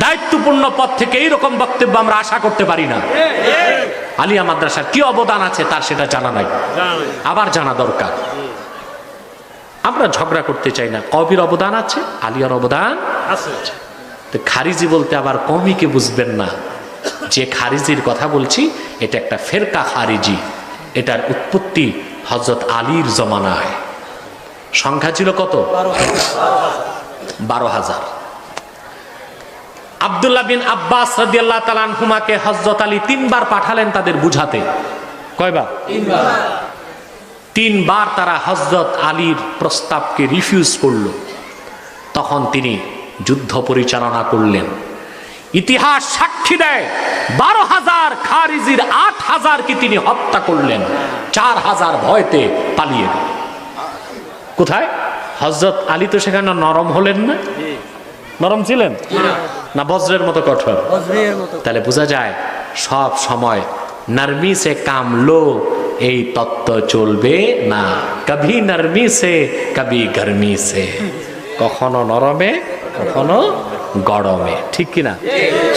দায়িত্বপূর্ণ পদ থেকে এইরকম বক্তব্য আমরা আশা করতে পারি না। আলিয়া মাদ্রাসার কি অবদান আছে তার সেটা জানা নাই, আবার জানা দরকার। আমরা ঝগড়া করতে চাই না, কবির অবদান আছে, আলিয়ার অবদান আছে। খারিজি বলতে আবার কমিকে বুঝবেন না, যে খারিজির কথা বলছি এটা একটা ফেরকা খারিজি, এটার উৎপত্তি হযরত আলীর জমানায়। সংখ্যা ছিল কত? 12,000। আব্দুল্লাহ বিন আব্বাস রাদিয়াল্লাহু তাআলা আনহুমাকে হযরত আলী 3 বার পাঠালেন তাদের বুঝাতে। কয়বার? 3 বার তারা হযরত আলীর প্রস্তাবকে রিফিউজ করলো। তখন তিনি যুদ্ধ পরিচালনা করলেন। ইতিহাস সাক্ষী দেয় 12,000 খারিজির 8,000 কে তিনি হত্যা করলেন, 4,000 ভয়তে পালিয়ে গেল। কোথায়? হযরত আলী তো সেখানে নরম হলেন না? নরম ছিলেন না বজ্রের মতো কঠোর? তাহলে বোঝা যায় সব সময় নরমি সে কাম লো এই তত্ত্ব চলবে না। কভি নরমি সে কভি গরমি সে, কখনো নরমে কখনো গরমে, ঠিক কিনা?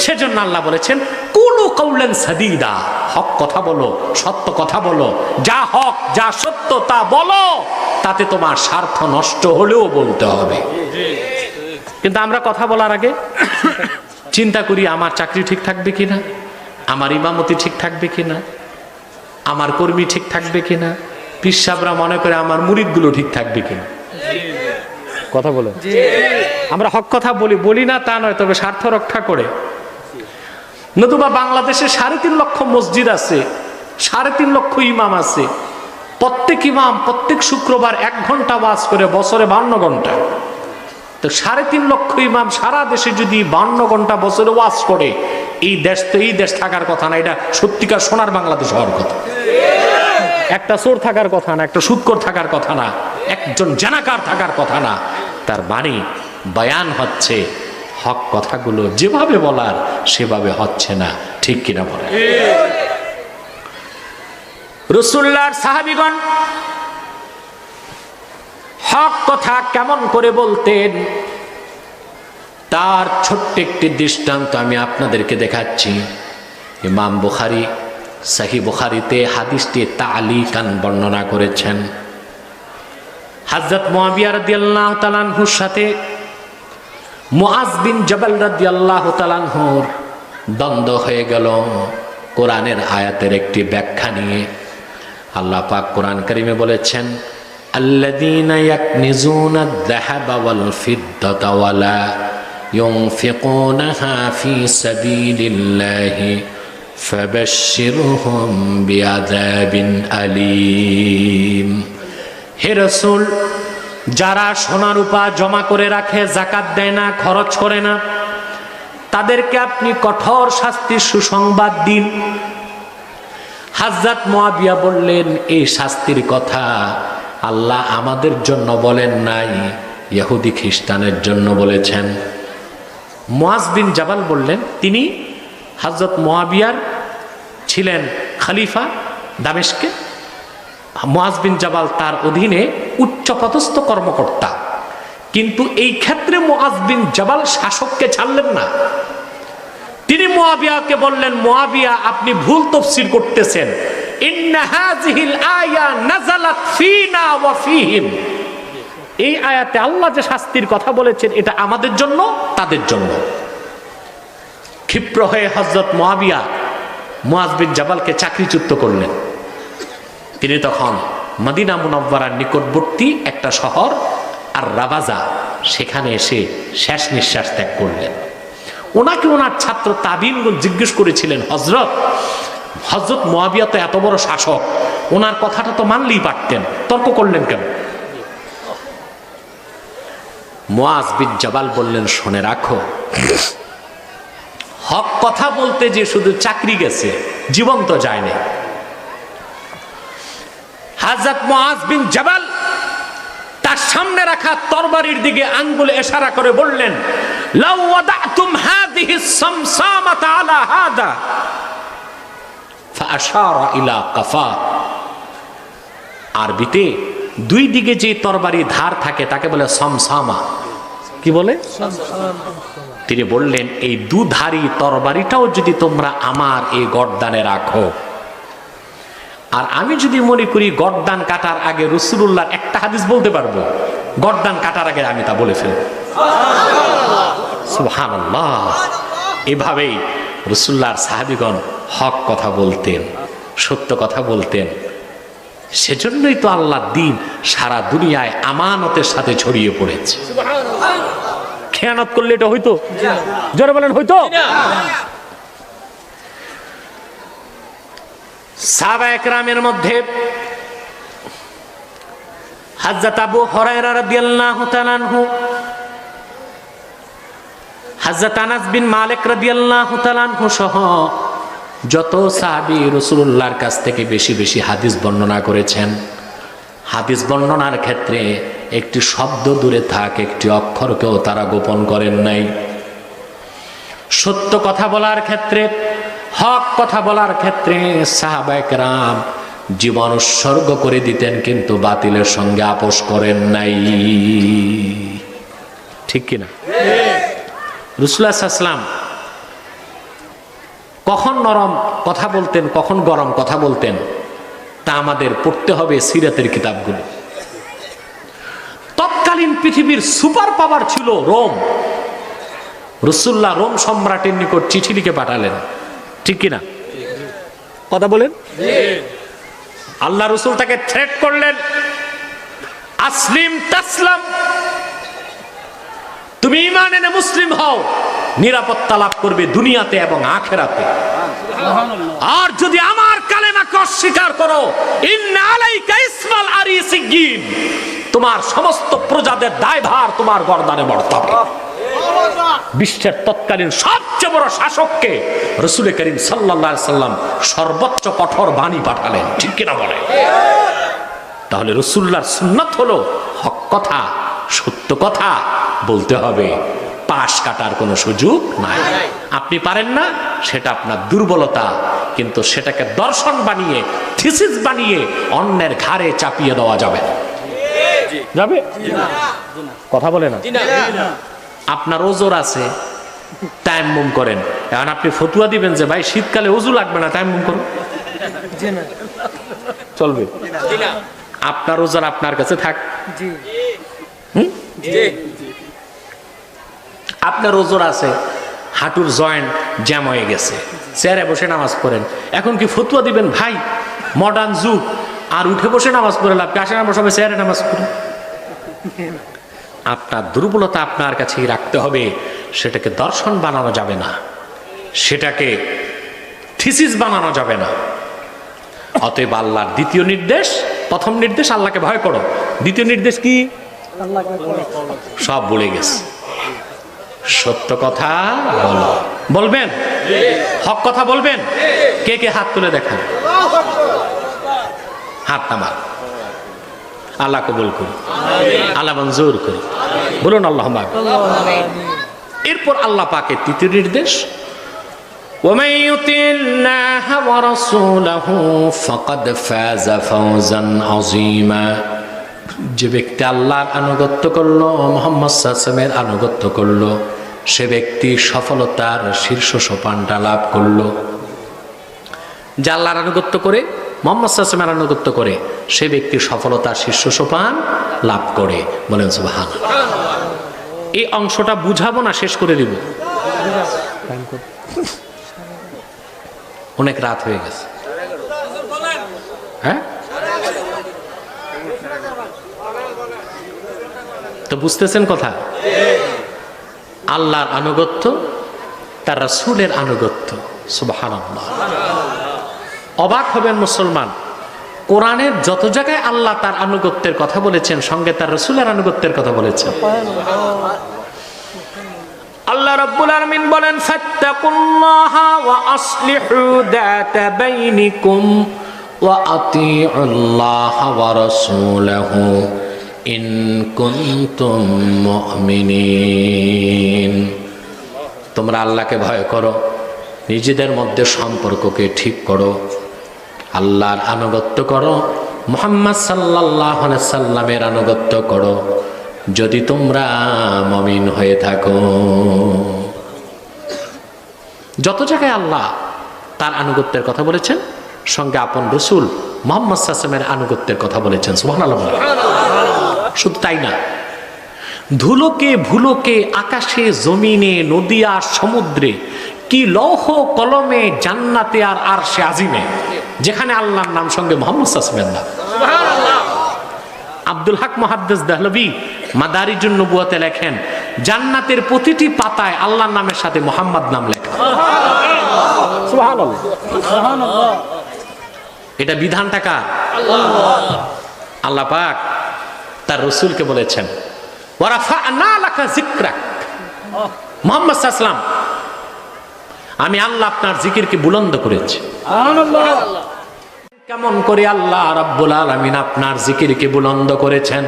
সেজন্য আল্লাহ বলেছেন কুলু কওলান সাদীদা, হক কথা বলো, সত্য কথা বলো, যা হক যা সত্য তা বলো, তাতে তোমার স্বার্থ নষ্ট হলেও বলতে হবে। কিন্তু আমরা কথা বলার আগে চিন্তা করি আমার চাকরি ঠিক থাকবে কিনা, আমার ইমামতি ঠিক থাকবে কিনা, আমার কর্মী ঠিক থাকবে কিনা, পীর সাহেবরা মনে করে আমার মুরিদগুলো ঠিক থাকবে কিনা। কথা বলে আমরা হক কথা বলি না তা নয়, তবে স্বার্থ রক্ষা করে। নতুবা বাংলাদেশে 3.5 লক্ষ মসজিদ আছে, 3.5 লক্ষ ইমাম আছে, প্রত্যেক ইমাম প্রত্যেক শুক্রবার 1 ঘন্টা ওয়াজ করে, বছরে 52 ঘন্টা। তো 3.5 লক্ষ ইমাম সারা দেশে যদি 52 ঘন্টা বছরে ওয়াজ করে, এই দেশ তো এই দেশ থাকার কথা না, এটা সত্যিকার সোনার বাংলাদেশ হওয়ার কথা। একটা চোর থাকার কথা না, একটা সুদখোর থাকার কথা না, একজন জানাকার থাকার কথা না। তার মানে বয়ান হচ্ছে, হক কথাগুলো যেভাবে বলার সেভাবে হচ্ছে না, ঠিক কিনা বলে? রাসূলুল্লাহর সাহাবীগণ হক কথা কেমন করে বলতেন তার ছোট্ট একটি দৃষ্টান্ত আমি আপনাদেরকে দেখাচ্ছি। ইমাম বুখারী সহিহ বুখারীতে হাদিসটি তাআলিকান বর্ণনা করেছেন। হযরত মুআবিয়া রাদিয়াল্লাহু তাআলা আনহুর সাথে মুআজ বিন জাবাল রাদিয়াল্লাহু তাআলা আনহুর দ্বন্দ্ব হয়ে গেল কোরআনের আয়াতের একটি ব্যাখ্যা নিয়ে। আল্লাহ পাক কোরআন কারীমে বলেছেন, আল্লাযীনা ইয়াকনিজুনা আয-যাহাবা ওয়াল ফিদ্দাতা ওয়ালা ইউনফিকুনাহা ফী সাবিলিল্লাহি ফাবাশশিরহুম বিআযাবিন আলীম। হে রাসূল, যারা সোনা রূপা জমা করে রাখে, যাকাত দেয় না, খরচ করে না, তাদেরকে আপনি কঠোর শাস্তির সুসংবাদ দিন। হযরত মুআবিয়া বললেন, এই শাস্তির কথা আল্লাহ আমাদের জন্য বলেন নাই, ইহুদি খ্রিস্টানের জন্য বলেছেন। মুআজ বিন জাবাল বললেন, তিনি হযরত মুআবিয়ার ছিলেন খলিফা দামেস্কে। মুআজ বিন জাবাল তার অধীনে উচ্চপদস্থ কর্মকর্তা, কিন্তু এই ক্ষেত্রে মুআজ বিন জাবাল শাসককে ছাড়লেন না। তিনি মুআবিয়াকে বললেন, মুআবিয়া আপনি ভুল তাফসীর করতেছেন। ইন্না হাযিহিল আয়া নাযালাত ফীনা ওয়া ফীহিম। এই আয়াতে আল্লাহ যে শাস্তির কথা বলেছেন এটা আমাদের জন্য, তাদের জন্য। ক্ষিপ্র হয়ে হযরত মুআবিয়া মুআজ বিন জাবালকে চাকরিচ্যুত করলেন। তিনি তখন মদিনা মুনাওয়ারার নিকটবর্তী একটা শহর আর রাবাজা, সেখানে এসে শেষ নিঃশ্বাস ত্যাগ করলেন। ওনাকে ওনার ছাত্র তাবিনগণ জিজ্ঞেস করেছিলেন, হযরত মুআবিয়া তো এত বড় শাসক, ওনার কথাটা তো মানলেই পারতেন, তর্ক করলেন কেন? মুআজ বিন জাবাল বললেন, শুনে রাখো, হক কথা বলতে যে শুধু চাকরি গেছে, জীবন তো যায়নি। হযরত মুআজ বিন জাবাল তার সামনে রাখা তরবারির দিকে আঙ্গুলে ইশারা করে বললেন, লাউ ওয়াদাতুম হাযিহি সামসামাতা আলা হাদা, ফাআশারা ইলা কাফা। আরবিতে দুই দিকে যে তরবারি ধার থাকে তাকে বলে সমসামা। কি বলে? তিনি বললেন, এই দুধারী তরবারিটাও যদি তোমরা আমার এই গর্দানে রাখো, আর আমি যদি মনে করি গর্দান কাটার আগে রাসূলুল্লাহর একটা হাদিস বলতে পারবো, গর্দান কাটার আগে আমি তা বলে ফেলব। সুবহানাল্লাহ। এভাবেই রাসূলুল্লাহর সাহাবীগণ হক কথা বলতেন, সত্য কথা বলতেন। সেজন্যই তো আল্লাহর দ্বীন সারা দুনিয়ায় আমানতের সাথে ছড়িয়ে পড়েছে। খেয়ানত করলে এটা হইতো? জোরে বলেন, হইতো? সাহাবায়ে কেরামের মধ্যে হযরত আবু হুরায়রা রাদিয়াল্লাহু তাআলা আনহু, হযরত আনাস বিন মালিক রাদিয়াল্লাহু তাআলা আনহু সহ যত সাহাবী রাসূলুল্লাহর কাছ থেকে বেশি বেশি হাদিস বর্ণনা করেছেন, হাদিস বর্ণনার ক্ষেত্রে একটি শব্দ দূরে থাক, একটি অক্ষরকেও তারা গোপন করেন নাই। সত্য কথা বলার ক্ষেত্রে, হক কথা বলার ক্ষেত্রে সাহাবায়ে কেরাম জীবন উৎসর্গ করে দিতেন, কিন্তু বাতিলের সঙ্গে আপোষ করেন নাই। ঠিক কিনা? রাসূলুল্লাহ সাল্লাল্লাহু আলাইহি ওয়াসাল্লাম কখন নরম কথা বলতেন, কখন গরম কথা বলতেন, তা আমাদের পড়তে হবে সিরাতের কিতাবগুলো। তৎকালীন পৃথিবীর সুপার পাওয়ার ছিল রোম। রাসূলুল্লাহ রোম সম্রাটের নিকট চিঠি লিখে পাঠালেন। ঠিক কিনা? কথা বলেন। আল্লাহ রাসূল তাকে থ্রেট করলেন, আসলিম তাসলাম, তুমি ঈমান এনে মুসলিম হও, নিরাপত্তা লাভ করবে দুনিয়াতে এবং আখিরাতে। আর যদি আমার কালেমাকে অস্বীকার করো, ইন্না আলাইকা ইসমাল আরিসিগিন, তোমার সমস্ত প্রজাদের দায়ভার তোমার গর্দানে বর্তাবে। বিশ্বের তৎকালীন সবচেয়ে বড় শাসককে রাসূল করিম সাল্লাল্লাহু আলাইহি সাল্লাম সর্বোচ্চ কঠোর বাণী পাঠালেন। ঠিক কিনা বলে? তাহলে রাসূলুল্লাহর সুন্নাত হলো হক কথা, সত্য কথা বলতে হবে, পাশ কাটার কোনো সুযোগ নাই। আপনি পারেন না, সেটা আপনার দুর্বলতা, কিন্তু সেটাকে দর্শন বানিয়ে, থিসিস বানিয়ে অন্যের ঘাড়ে চাপিয়ে দেওয়া যাবে না। যাবে? কথা বলে না। আপনার ওজোর আছে, তায়াম্মুম করেন। এখন আপনি ফতুয়া দিবেন যে ভাই শীতকালে ওযু লাগবে না, তায়াম্মুম করুন, চলবে? আপনার ওজোর আপনার কাছে থাক। আপনার ওজোর আছে, হাঁটুর জয়েন্ট জ্যাম হয়ে গেছে, চেয়ারে বসে নামাজ পড়েন। এখন কি ফতুয়া দিবেন ভাই মডার্ন যুগ, আর উঠে বসে নামাজ পড়ে লাভ? আসে না, সবাই চেয়ারে নামাজ পড়ে। আপনার দুর্বলতা আপনার কাছেই রাখতে হবে, সেটাকে দর্শন বানানো যাবে না, সেটাকে থিসিস বানানো যাবে না। অতএব আল্লাহর দ্বিতীয় নির্দেশ, প্রথম নির্দেশ আল্লাহকে ভয় করো, দ্বিতীয় নির্দেশ কি? সব বলে গেছে। সত্য কথা বলো, বলবেন? হক কথা বলবেন? কে কে হাত তুলে দেখান, হাত নামান। আল্লাহ কবুল করুন, আল্লাহ মঞ্জুর করুন, বলুন আল্লাহুম্মা আমিন। এরপর আল্লাহ পাকের তৃতীয় নির্দেশ, وَمَن يُطِعِ اللَّهَ وَرَسُولَهُ فَقَدْ فَازَ فَوْزًا عَظِيمًا। যে ব্যক্তি আল্লাহর আনুগত্য করলো, মুহাম্মদ সাল্লাল্লাহু আলাইহি ওয়াসাল্লামের আনুগত্য করলো, সে ব্যক্তি সফলতার শীর্ষ সোপানটা লাভ করলো। যে আল্লাহর আনুগত্য করে, মুহাম্মদ সাল্লাল্লাহু আলাইহি ওয়াসাল্লামের আনুগত্য করে, সে ব্যক্তি সফলতার শীর্ষ সোপান লাভ করে। বলেন সুবহানাল্লাহ। এই অংশটা বুঝাবো না, শেষ করে দিব? অনেক রাত হয়ে গেছে। হ্যাঁ, তো বুঝতেছেন কথা? আল্লাহর আনুগত্য, তার রাসূলের আনুগত্য। সুবহানাল্লাহ। অবাক হবেন মুসলমান, কোরআনের যত জায়গায় আল্লাহ তার আনুগত্যের কথা বলেছেন, সঙ্গে তার রাসূলের আনুগত্যের কথা বলেছেন। আল্লাহ রাব্বুল আলামিন বলেন, ফাত্তাকুল্লাহা ওয়া আসলিহু যাতা বাইনিকুম ওয়া আতিউল্লাহা ওয়া রাসূলাহু ইন কুনতুম মুমিনিন। তোমরা আল্লাহকে ভয় করো, নিজেদের মধ্যে সম্পর্ককে ঠিক করো, আল্লাহর আনুগত্য করো, মুহাম্মদ সাল্লাল্লাহু আলাইহি সাল্লামের আনুগত্য করো, যদি তোমরা মুমিন হয়ে থাকো। যত জায়গায় আল্লাহ তার আনুগত্যের কথা বলেছেন, সঙ্গে আপন রসুল মুহাম্মদ সাল্লাল্লাহু আলাইহি ওয়াসাল্লামের আনুগত্যের কথা বলেছেন। সুবহানাল্লাহ। শুধু তাই না, ধুলোকে ভুলোকে, আকাশে জমিনে, নদী আর সমুদ্রে, কি লৌহ কলমে, জান্নাতে আর আরশে আজিমে, যেখানে আল্লাহর নাম সঙ্গে মুহাম্মদ সাল্লাল্লাহু আলাইহি ওয়াসাল্লামের নাম। আব্দুল হক মুহাদ্দিস দেহলভী মাদারিজুন নবুওয়াতে লেখেন, জান্নাতের প্রতিটি পাতায় আল্লাহর নামের সাথে মুহাম্মদ নাম লেখা। সুবহানাল্লাহ, সুবহানাল্লাহ। এটা বিধানটা কার? আল্লাহ পাক তার রাসূলকে বলেছেন, ওয়া রাফা'না লাকা যিকরাক। মুহাম্মদ সাল্লাল্লাহু আলাইহি ওয়াসাল্লাম, আমি আল্লাহ আপনার জিকিরকে বুলন্দ করেছি। সুবহানাল্লাহ। কেমন করে আল্লাহ রাব্বুল আলামিন আপনার জিকিরকে বুলন্দ করেছেন?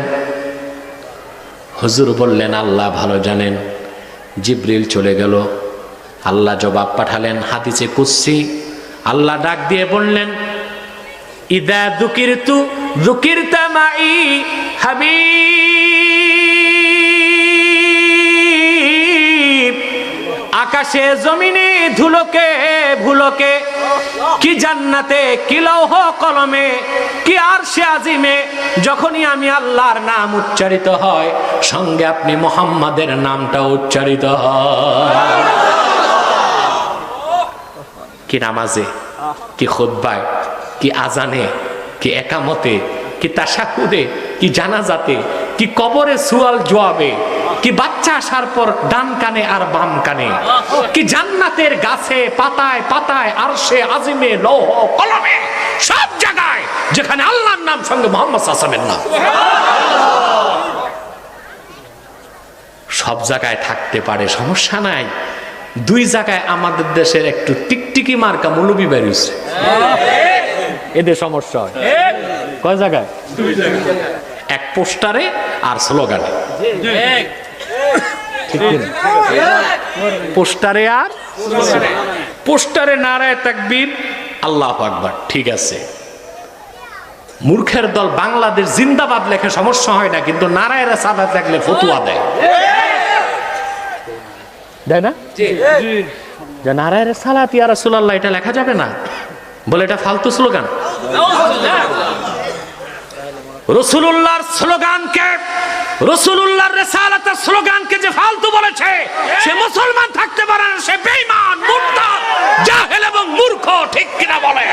হুজুর বললেন, আল্লাহ ভালো জানেন। জিবরিল চলে গেল, আল্লাহ জবাব পাঠালেন হাদিসে কুদসি। আল্লাহ ডাক দিয়ে বললেন, ইদা যুকিরতু যুকিরতা মাই হাবিব। আকাশে জমিনে, ধুলোকে ভুলোকে, কি জান্নাতে, কি লৌহ কলমে, কি আরশে আজিমে, যখনই আমি আল্লাহর নাম উচ্চারিত হয়, সঙ্গে আপনি মুহাম্মাদের নামটা উচ্চারিত হয়। কি নামাজে, কি খুতবায়, কি আজানে, কি একামতে, কি তাশাহুদে, কি জানাজাতে, কি কবরে সুয়াল জবাবে, কি বাচ্চা আসার পর ডান কানে আর বাম কানে, কি জান্নাতের গাছে, পাতায় পাতায়, আরশে আজিমে, লৌহ কলমে, সব জায়গায় যেখানে আল্লাহর নাম সঙ্গে মুহাম্মদ সাল্লাল্লাহু আলাইহি ওয়াসাল্লামের নাম, সব জায়গায় থাকতে পারে, সমস্যা নাই। দুই জায়গায় আমাদের দেশের একটু টিকটিকি মার্কা মৌলবি বেরিয়েছে, এদের সমস্যা হয়। কয় জায়গায়? এক পোস্টারে আর স্লোগানে। পোস্টারে আর পোস্টারে নারায়ে তাকবীর, আল্লাহু আকবার, ঠিক আছে। মূর্খের দল বাংলাদেশ জিন্দাবাদ লেখে, সমস্যা হয় না, কিন্তু নারায়ে রিসালাত লেখলে ফতোয়া দেয়, দেয় না? যে নারায়ে রিসালাত ইয়া রাসূলুল্লাহ এটা লেখা যাবে না, বলে এটা ফালতু স্লোগান। রাসূলুল্লাহর স্লোগানকে, রাসূলুল্লাহর রিসালাতের স্লোগানকে যে ফালতু বলেছে, সে মুসলমান থাকতে পারে না, সে বেঈমান, মুরতাদ, জাহেল এবং মূর্খ, ঠিক কিনা বলে?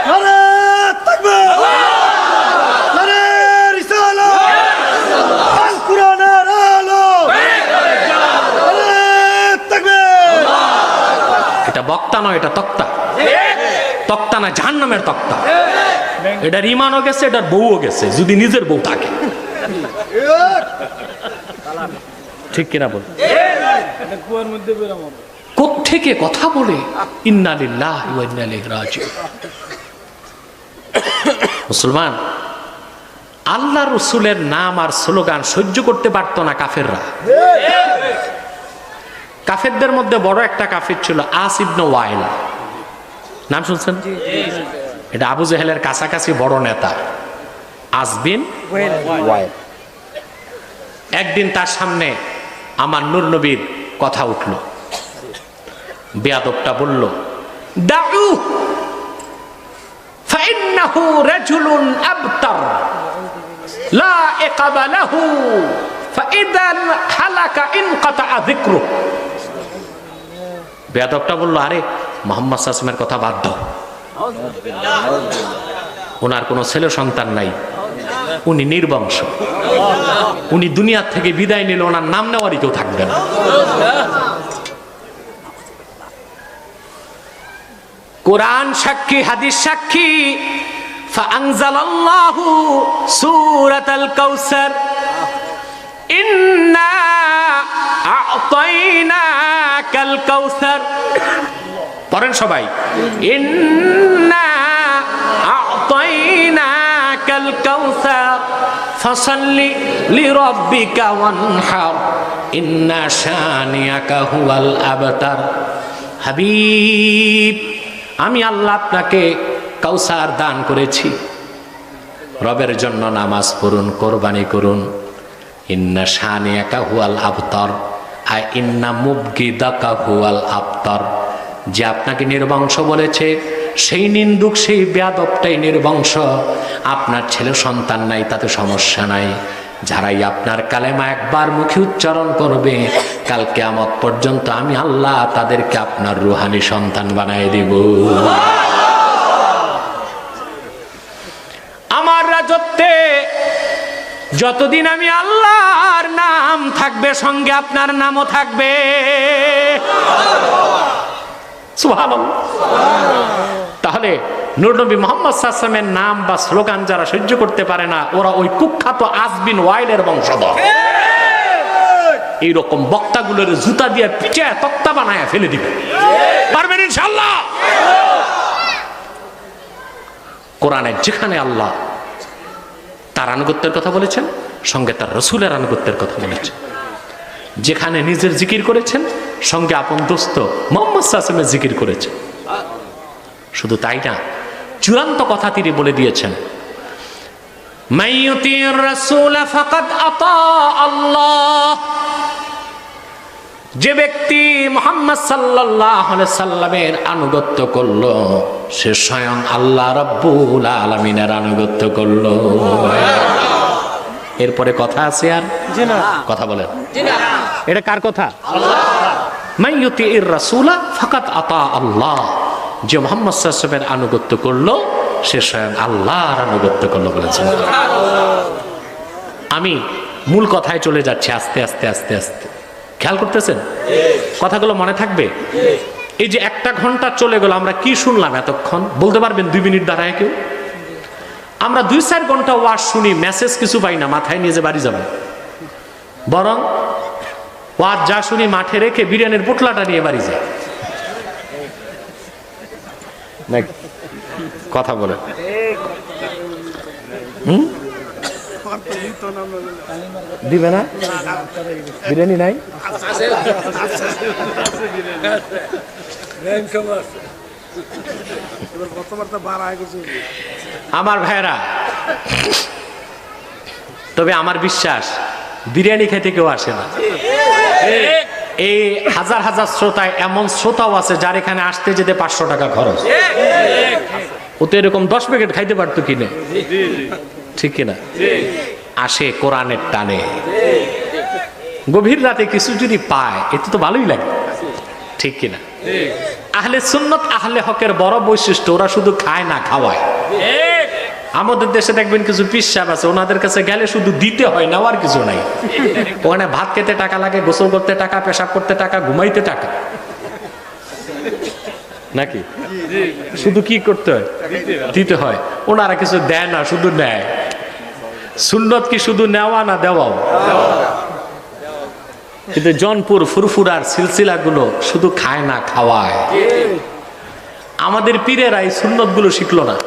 নারে তাকবীর, নারে রিসালাত, আল কুরআনের আলো, নারে তাকবীর। এটা বক্তা নয়, এটা তক্তা। তক্তা না, জাহান্নামের তক্তা। এটার ঈমানও গেছে, এটার বউও গেছে, যদি নিজের বউ থাকে, ঠিক কিনা বল? কোত্থেকে কথা বলে, ইন্না লিল্লাহি ওয়া ইন্না ইলাইহি রাজিউন। মুসলমান, আল্লাহ রসুলের নাম আর স্লোগান সহ্য করতে পারতো না কাফেররা। কাফেরদের মধ্যে বড় একটা কাফের ছিল আস ইবনে ওয়াইল, নাম শুনছেন? এটা আবু জেহেলের কাছাকাছি বড় নেতা, আস বিন ওয়াইল। একদিন তার সামনে আমার নূর নবীর কথা উঠল। বেয়াদবটা বলল, দাউ ফাইন্নাহু রাজুলুন আবতার লা ইকবালাহু ফাইদান হালাকা ইনকাতা যিকরু। বেয়াদবটা বলল, আরে মুহাম্মদ সাল্লাল্লাহু আলাইহি ওয়াসাল্লামের কথা বাদ দাও, ওনার কোনো ছেলে সন্তান নাই, উনি নির্বংশ, উনি দুনিয়া থেকে বিদায় নিলে ওনার নাম নেওয়ারই কেউ থাকবে না। কোরআন সাক্ষী, হাদিস সাক্ষী। ফাআনজালাল্লাহু সূরাতাল কাউসার, ইন্না আ'তাইনাকাল কাউসার। পড়েন সবাই, ইন্না আ'তাইনাকাল কাউসার ফাসাল্লি লিরাব্বিকা ওয়ানহার ইন্না শানিয়াকা হুয়াল আবতার। হাবিব, আমি আল্লাহ আপনাকে কাউসার দান করেছি, রবের জন্য নামাজ পড়ুন, কোরবানি করুন। ইন্না শানিয়াকা হুয়াল আবতার, ইন্না মুবগিদাকা হুয়াল আবতার, যে আপনাকে নির্বংশ বলেছে সেই নিন্দুক, সেই বেয়াদবটাই নির্বংশ। আপনার ছেলে সন্তান নাই তাতে সমস্যা নাই, যারাই আপনার কালেমা একবার মুখে উচ্চারণ করবে কাল কিয়ামত পর্যন্ত আমি আল্লাহ তাদেরকে আপনার রুহানি সন্তান বানায় দিব। আমার রাজত্বে যতদিন আমি আল্লাহর নাম থাকবে, সঙ্গে আপনার নামও থাকবে। সুবহানাল্লাহ। তাহলে নূর নবী মুহাম্মদ সাল্লাল্লাহু আলাইহি ওয়াসাল্লামের নাম বা স্লোগান যারা সহ্য করতে পারে না, ওরা ওই কুখ্যাত আসবিন ওয়াইলের বংশধর। এইরকম বক্তাগুলোর জুতা দিয়ে পিঠে তক্তা বানায় ফেলে দিবে। পারবেন ইনশাআল্লাহ। কোরআনে যেখানে আল্লাহ তার আনুগত্যের কথা বলেছেন, সঙ্গে তার রসুলের আনুগত্যের কথা বলেছেন। যেখানে নিজের জিকির করেছেন, সঙ্গে আপন দোস্ত মুহাম্মদ সাল্লাল্লাহু আলাইহি ওয়াসাল্লামের জিকির করেছেন। শুধু তাই না, চূড়ান্ত কথা তিনি বলে দিয়েছেন, মাইয়ুতির রাসূল ফাকাদ আতা আল্লাহ। যে ব্যক্তি মুহাম্মদ সাল্লাল্লাহু আলাইহি সাল্লামের আনুগত্য করলো, সে স্বয়ং আল্লাহ রাব্বুল আলামিনের আনুগত্য করলো। এরপরে কথা আছে আর? জি না। কথা বলেন। জি না। এটা কার কথা? আল্লাহ। মাইয়ুতির রাসূল ফাকাদ আতা আল্লাহ। যে মুহাম্মদ সাল্লাল্লাহু আলাইহি ওয়াসাল্লামের আনুগত্য করলো, সে স্বয়ং আল্লাহর আনুগত্য করলো বলেছেন। আমি মূল কথায় চলে যাচ্ছি আস্তে আস্তে আস্তে আস্তে। খেয়াল করতেছেন? কথাগুলো মনে থাকবে? এই যে একটা ঘন্টা চলে গেল, আমরা কি শুনলাম এতক্ষণ? বলতে পারবেন 2 মিনিট দাঁড়ায় কেউ? আমরা 2-4 ঘন্টা ওয়াজ শুনি, মেসেজ কিছু পাই না, মাথায় নিয়ে যে বাড়ি যাবো। বরং ওয়াজ যা শুনি মাঠে রেখে বিরিয়ানির পোটলাটা নিয়ে বাড়ি যায়। কথা বলে দিবে না? বিরিয়ানি নাই? আমার ভাইরা, তবে আমার বিশ্বাস বিরিয়ানি খেতে কেউ আসে না। এই হাজার হাজার শ্রোতায় এমন শ্রোতাও আছে যার এখানে আসতে যেতে 500 টাকা খরচ। ও তো এরকম 10 প্যাকেট খাইতে পারতো কিনে, ঠিক কিনা? আসে কোরআনের টানে। গভীর রাতে কিছু যদি পায় এতে তো ভালোই লাগে, ঠিক কিনা? আহলে সুন্নাত আহলে হকের বড় বৈশিষ্ট্য, ওরা শুধু খায় না, খাওয়ায়। আমাদের দেশে দেখবেন কিছু পীর সাহেব আছে, ওনাদের কাছে গেলে শুধু দিতে হয়, নেওয়ার কিছু নাই। ওখানে ভাত খেতে টাকা লাগে, গোসল করতে টাকা, পেশাব করতে টাকা, ঘুমাইতে টাকা, নাকি? শুধু কি করতে হয়? দিতে হয়। ওনারা কিছু দেয় না, শুধু নেয়। সুন্নত কি শুধু নেওয়া না দেওয়াও? কিন্তু জনপুর ফুরফুরার সিলসিলা গুলো শুধু খায় না, খাওয়ায়। আমাদের পীরেরা এই সুন্নত গুলো শিখলো না।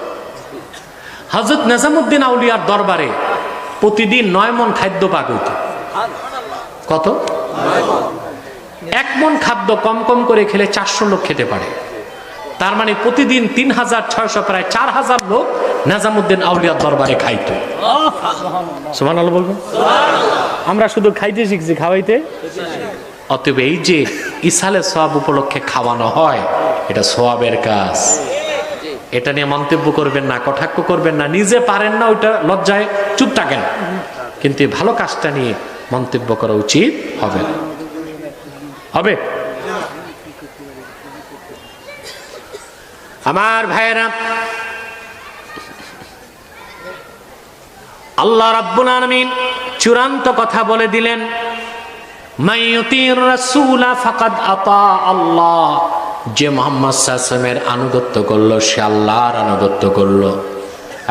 হযরত নিজামউদ্দিন আউলিয়ার দরবারে প্রতিদিন 9 মণ খাদ্য পাক হইত। কত? 1 মণ খাদ্য কম কম করে খেলে 400 লোক খেতে পারে। তার মানে প্রতিদিন 3600, প্রায় 4000 লোক নিজামউদ্দিন আউলিয়ার দরবারে খাইতো। সুবহানাল্লাহ বলবেন? আমরা শুধু খাইতে শিখছি, খাওয়াইতে। অতএব এই যে ইসালে সওয়াব উপলক্ষে খাওয়ানো হয়, এটা সওয়াবের কাজ। এটা নিয়ে মন্তব্য করবেন না, কটাক্ষ করবেন না। নিজে পারেন না, ওইটা লজ্জায় চুপ থাকেন, কিন্তু এই ভালো কাজটা নিয়ে মন্তব্য করা উচিত হবে না। হবে? আমার ভাইয়েরা, আল্লাহ রাব্বুল আলামিন চূড়ান্ত কথা বলে দিলেন, মাইয়ুতির রাসূল ফাকাদ আতা আল্লাহ। যে মুহাম্মদ সাল্লাল্লাহু আলাইহি ওয়াসাল্লামের আনুগত্য করলো, সে আল্লাহর আনুগত্য করলো।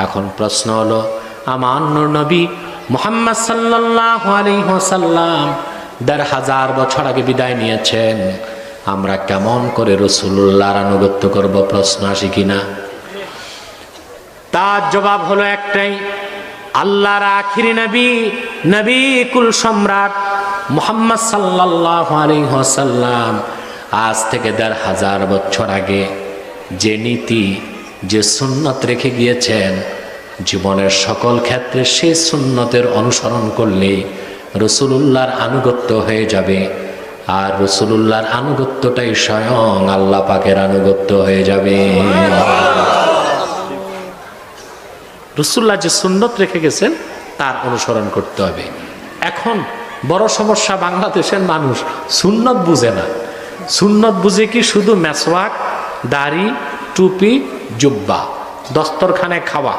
এখন প্রশ্ন হলো, আমার নূর নবী মুহাম্মদ সাল্লাল্লাহু আলাইহি ওয়াসাল্লাম 1000 বছর আগে বিদায় নিয়েছেন, আমরা কেমন করে রাসূলুল্লাহর আনুগত্য করব? প্রশ্ন আসে কিনা? তার জবাব হলো একটাই, আল্লাহর আখিরি নবী, নবী কুল সম্রাট মুহাম্মদ সাল্লাল্লাহু আলাইহি ওয়াসাল্লাম আজ থেকে 1000 বছর আগে যে নীতি, যে সুন্নত রেখে গিয়েছেন, জীবনের সকল ক্ষেত্রে সেই সুন্নতের অনুসরণ করলে রাসূলুল্লাহর আনুগত্য হয়ে যাবে। আর রাসূলুল্লাহর আনুগত্যটাই স্বয়ং আল্লাহ পাকের আনুগত্য হয়ে যাবে। রাসূলুল্লাহ যে সুন্নত রেখে গেছেন তার অনুসরণ করতে হবে। এখন বড় সমস্যা, বাংলাদেশের মানুষ সুন্নত বুঝে না। সুন্নত বুঝে কি শুধু মেসওয়াক, দাড়ি, টুপি, জুব্বা, দস্তরখানে খাওয়া,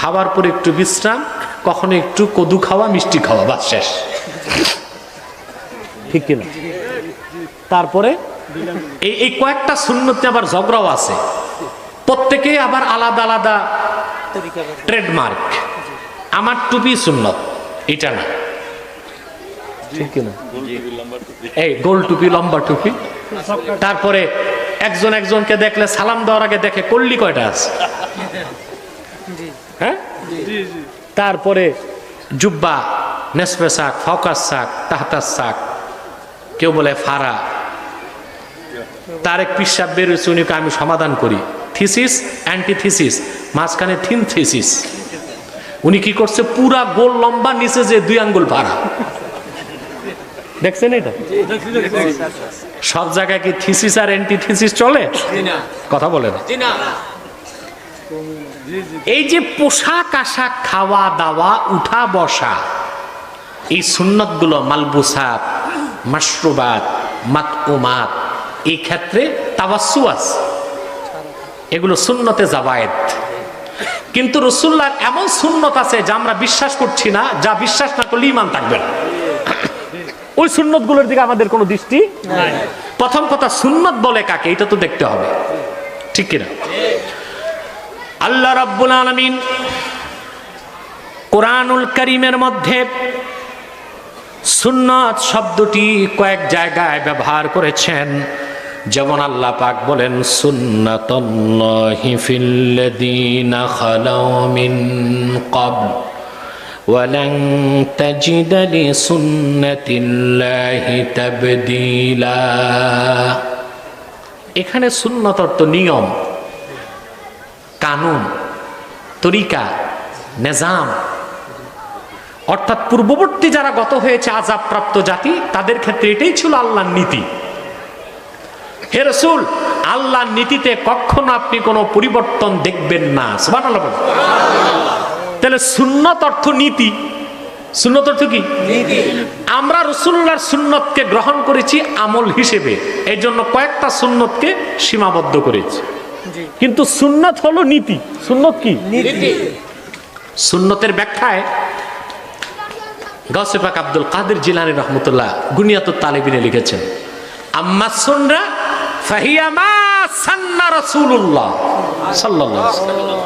খাওয়ার পর একটু বিশ্রাম, কখনো একটু কদু খাওয়া, মিষ্টি খাওয়া, বাস শেষ। ঠিক কিনা? তারপরে এই কয়েকটা সুন্নতে আবার ঝগড়াও আছে, প্রত্যেকে আবার আলাদা আলাদা ট্রেডমার্ক। আমার টুপি সুন্নত, এটা না, ঠিক কিনা? এই গোল টুপি, লম্বা টুপি। তারপরে একজন একজনকে দেখলে সালাম দেওয়ার আগে দেখে কল্লি কয়টা আছে, হ্যাঁ? তারপরে জুব্বা, নেসফে শাক, ফকাস শাক, তাহতাস শাক, কেউ বলে ফারা। তার এক পিসাব বেরোচ্ছে, উনিকে আমি সমাধান করি, থিসিস অ্যান্টিথিসিস, মাঝখানে থিন থিসিস। উনি কি করছে, পুরা গোল লম্বা, নিচে যে 2 আঙ্গুল ফারা। দেখছেন এটা? সব জায়গায় কি থিসিস আর অ্যান্টিথিসিস চলে? কথা বলেন। এই যে পোশাক আশাক, খাওয়া দাওয়া, উঠা বসা, এই সুন্নত গুলো, মালবুসাত, মাশরুবাত, মাতউমাত, এই ক্ষেত্রে তাওয়াসসু আছে, এগুলো সুন্নতে জাবায়েত। কিন্তু রাসূলুল্লাহর এমন সুন্নত আছে যা আমরা বিশ্বাস করছি না, যা বিশ্বাস না করলে ঈমান থাকবে না। ওই সুন্নত গুলোর দিকে আমাদের কোনো দৃষ্টি নাই। প্রথম কথা, সুন্নত বলে কাকে, এটা তো দেখতে হবে, ঠিক কিনা? আল্লাহ রাব্বুল আলামিন কোরআনুল কারীমের মধ্যে সুন্নাত শব্দটি কয়েক জায়গায় ব্যবহার করেছেন। যেমন আল্লাহ পাক বলেন, সুন্নাতুল্লাহি ফিল্লাযীনা খালাউ মিন ক্বাবল ওয়ালান তাজিদা লিসুন্নাতিল্লাহি তাবদীলা। এখানে সুন্নত অর্থ নিয়ম, কানুন, তরিকা, নিজাম, অর্থাৎ পূর্ববর্তী যারা গত হয়েছে আযাবপ্রাপ্ত জাতি, তাদের ক্ষেত্রে এটাই ছিল আল্লাহর নীতি। হে রাসূল, আল্লাহর নীতিতে কখনো আপনি কোনো পরিবর্তন দেখবেন না। সুবহানাল্লাহ বলেন। তাহলে সুন্নত অর্থ নীতি। সুন্নত অর্থ কি? নীতি। আমরা রাসূলুল্লাহর সুন্নতকে গ্রহণ করেছি আমল হিসেবে, এই জন্য কয়েকটা সুন্নতকে সীমাবদ্ধ করেছি। কিন্তু সুন্নত হলো নীতি। সুন্নত কি? নীতি। সুন্নতের ব্যাখ্যায় গাউসে পাক আব্দুল কাদের জিলানী রাহমাতুল্লাহ গুনিয়াতুত তালিবিনে লিখেছেন, আম্মা সুন্নাহ ফাহিয়া মা সান্না রাসূলুল্লাহ সাল্লাল্লাহু আলাইহি ওয়াসাল্লাম।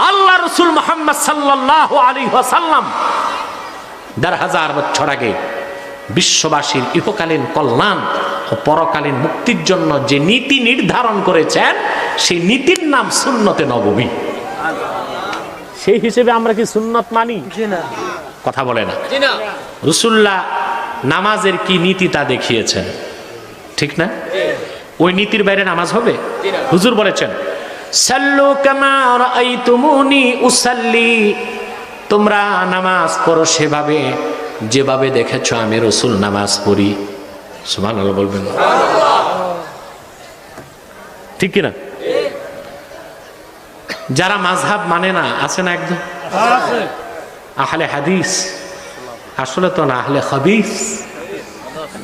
আল্লাহ রাসূল মুহাম্মদ সাল্লাল্লাহু আলাইহি ওয়াসাল্লাম ১,৫০০ বছর আগে বিশ্ববাসীর ইহকালীন কল্যাণ ও পরকালীন মুক্তির জন্য যে নীতি নির্ধারণ করেছেন, সেই নীতির নাম সুন্নতে নববী। সেই হিসেবে আমরা কি সুন্নত মানি? কথা বলে না। রাসূলুল্লাহ নামাজের কি নীতিটা দেখিয়েছেন, ঠিক না? ওই নীতির বাইরে নামাজ হবে? হুজুর বলেছেন, সাল্লু কামা রাআইতুমুনি উসাল্লি, তোমরা নামাজ পড়ো সেভাবে যেভাবে দেখেছো আমি রাসূল নামাজ পড়ি। সুবহানাল্লাহ বলবেন, ঠিক কিনা? যারা মাযহাব মানে না, আছে না একদম আহলে হাদিস, আসলে তো না আহলে হাদিস,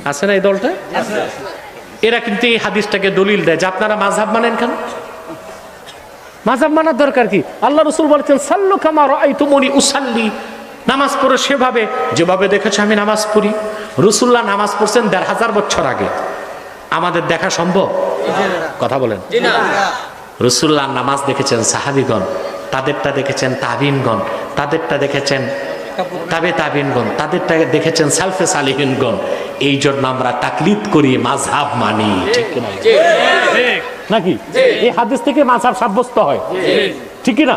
আছে না এই দলটা? এরা কিন্তু এই হাদিসটাকে দলিল দেয় যে আপনারা মাযহাব মানেন কেন? মাযহাব মানার দরকার কি? আল্লাহ রাসূল বলেছেন, সাল্লু কামা রাআইতুমুনি উসাল্লি, নামাজ পড়ো সেভাবে যেভাবে দেখেছো আমি নামাজ পড়ি। রাসূলুল্লাহ নামাজ পড়ছেন ১,৫০০ বছর আগে, আমাদের দেখা সম্ভব? কথা বলেন। রাসূলুল্লাহ নামাজ দেখেছেন সাহাবীগণ, তাদেরটা দেখেছেন তাবিঈনগণ, তাদেরটা দেখেছেন তাবিঈনগণ, তাদেরটা দেখেছেন সালফে সালিহিনগণ। এই জন্য আমরা তাকলিদ করি, মাযহাব মানি, ঠিক না? নাকি এই হাদিস থেকে মাযহাব সাব্যস্ত হয়, ঠিক না?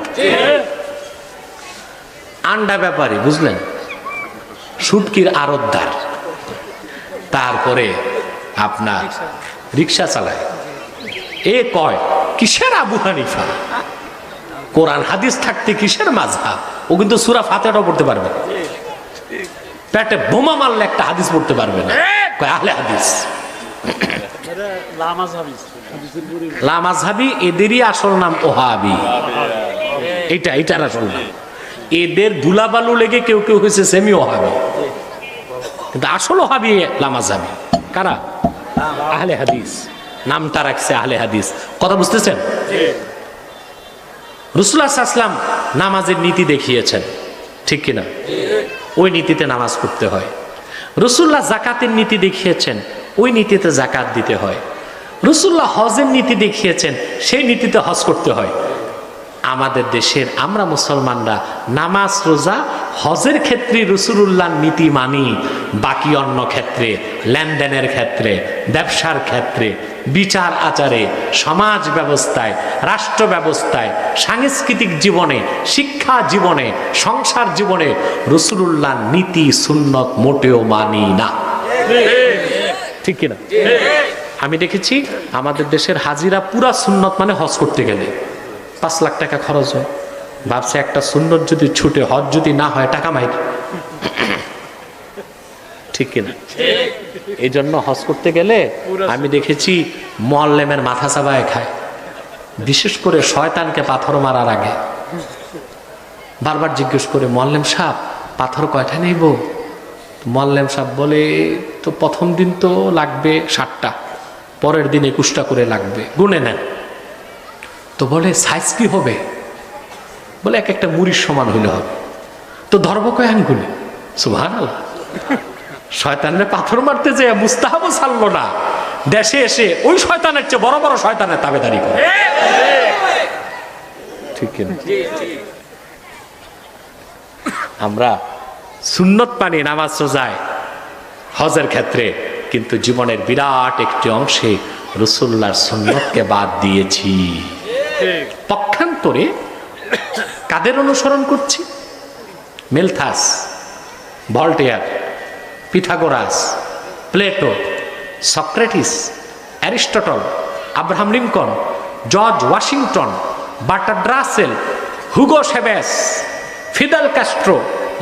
আন্ডা ব্যাপারী, বুঝলেন, শুটকির আড়তদার, তারপরে আপনার রিক্সা চালায়, এ কয় কিসের আবু হানিফা? কোরআন হাদিস থাকতে কিসের মাযহাব? ও কিন্তু সূরা ফাতিহাটাও পড়তে পারবে। পেটে বোমা মারলে একটা হাদিস পড়তে পারবে না, কয় আহলে হাদিস। লামাজহাবি এদেরই আসল নাম ওহাবি, এটার আসল নাম। এদের ধুলাবালু লেগে কেউ কেউ হয়েছে সেমি ওহাবি, কিন্তু আসল ওহাবি লামাজহাবি। কারা? আহলে হাদিস, নামটা রাখছে আহলে হাদিস। কথা বুঝতেছেন? রাসূলুল্লাহ সাল্লাল্লাহু আলাইহি ওয়াসাল্লাম নামাজের নীতি দেখিয়েছেন, ঠিক কিনা? ওই নীতিতে নামাজ পড়তে হয়। রাসূলুল্লাহ যাকাতের নীতি দেখিয়েছেন, ওই নীতিতে যাকাত দিতে হয়। রাসূলুল্লাহ হজের নীতি দেখিয়েছেন, সেই নীতিতে হজ করতে হয়। আমাদের দেশের আমরা মুসলমানরা নামাজ, রোজা, হজের ক্ষেত্রে রাসূলুল্লাহর নীতি মানি, বাকি অন্য ক্ষেত্রে, লেনদেনের ক্ষেত্রে, ব্যবসার ক্ষেত্রে, বিচার আচারে, সমাজ ব্যবস্থায়, রাষ্ট্র ব্যবস্থায়, সাংস্কৃতিক জীবনে, শিক্ষা জীবনে, সংসার জীবনে রাসূলুল্লাহর নীতি সুন্নত মোটেও মানি না, ঠিক কিনা? আমি দেখেছি আমাদের দেশের হাজিরা পুরা সুন্নত মানে হজ করতে গেলে 5 লাখ টাকা খরচ হয়। ভাবছে একটা সুন্নত যদি ছুটে, হজ যদি না হয়, টাকা মাইর, ঠিক কিনা? এই জন্য হজ করতে গেলে আমি দেখেছি মুআল্লিমের মাথা চাবায় খায়, বিশেষ করে শয়তানকে পাথর মারার আগে বারবার জিজ্ঞেস করে, মুআল্লিম সাহেব পাথর কয়টা নেব? মুআল্লিম সাহেব বলে, তো প্রথম দিন তো লাগবে 60টা, পরের দিন 21টা করে লাগবে, গুনে নেন। তো বলে সাইজ কি হবে? বলে এক একটা মুড়ির সমান হইলে হবে। তো ধর্ম কয় আঙ্গুলে? সুবহানাল্লাহ। শয়তানের পাথর মারতে যে মুস্তাহাবও ছাড়লো না, দেশে এসে ওই শয়তানের চেয়ে বড় বড় শয়তানের তাবেদারি করে, ঠিক কিনা? আমরা সুন্নত পানি নামাজ, রোজায়, হজের ক্ষেত্রে, কিন্তু জীবনের বিরাট একটি অংশে রাসূলুল্লাহর সুন্নতকে বাদ দিয়েছি। পক্ষান্তরে কাদের অনুসরণ করছি? Malthus, Voltaire, Pythagoras, Plato, Socrates, Aristotle, Abraham Lincoln, George Washington, Bertrand Russell, Hugo Chavez, Fidel Castro,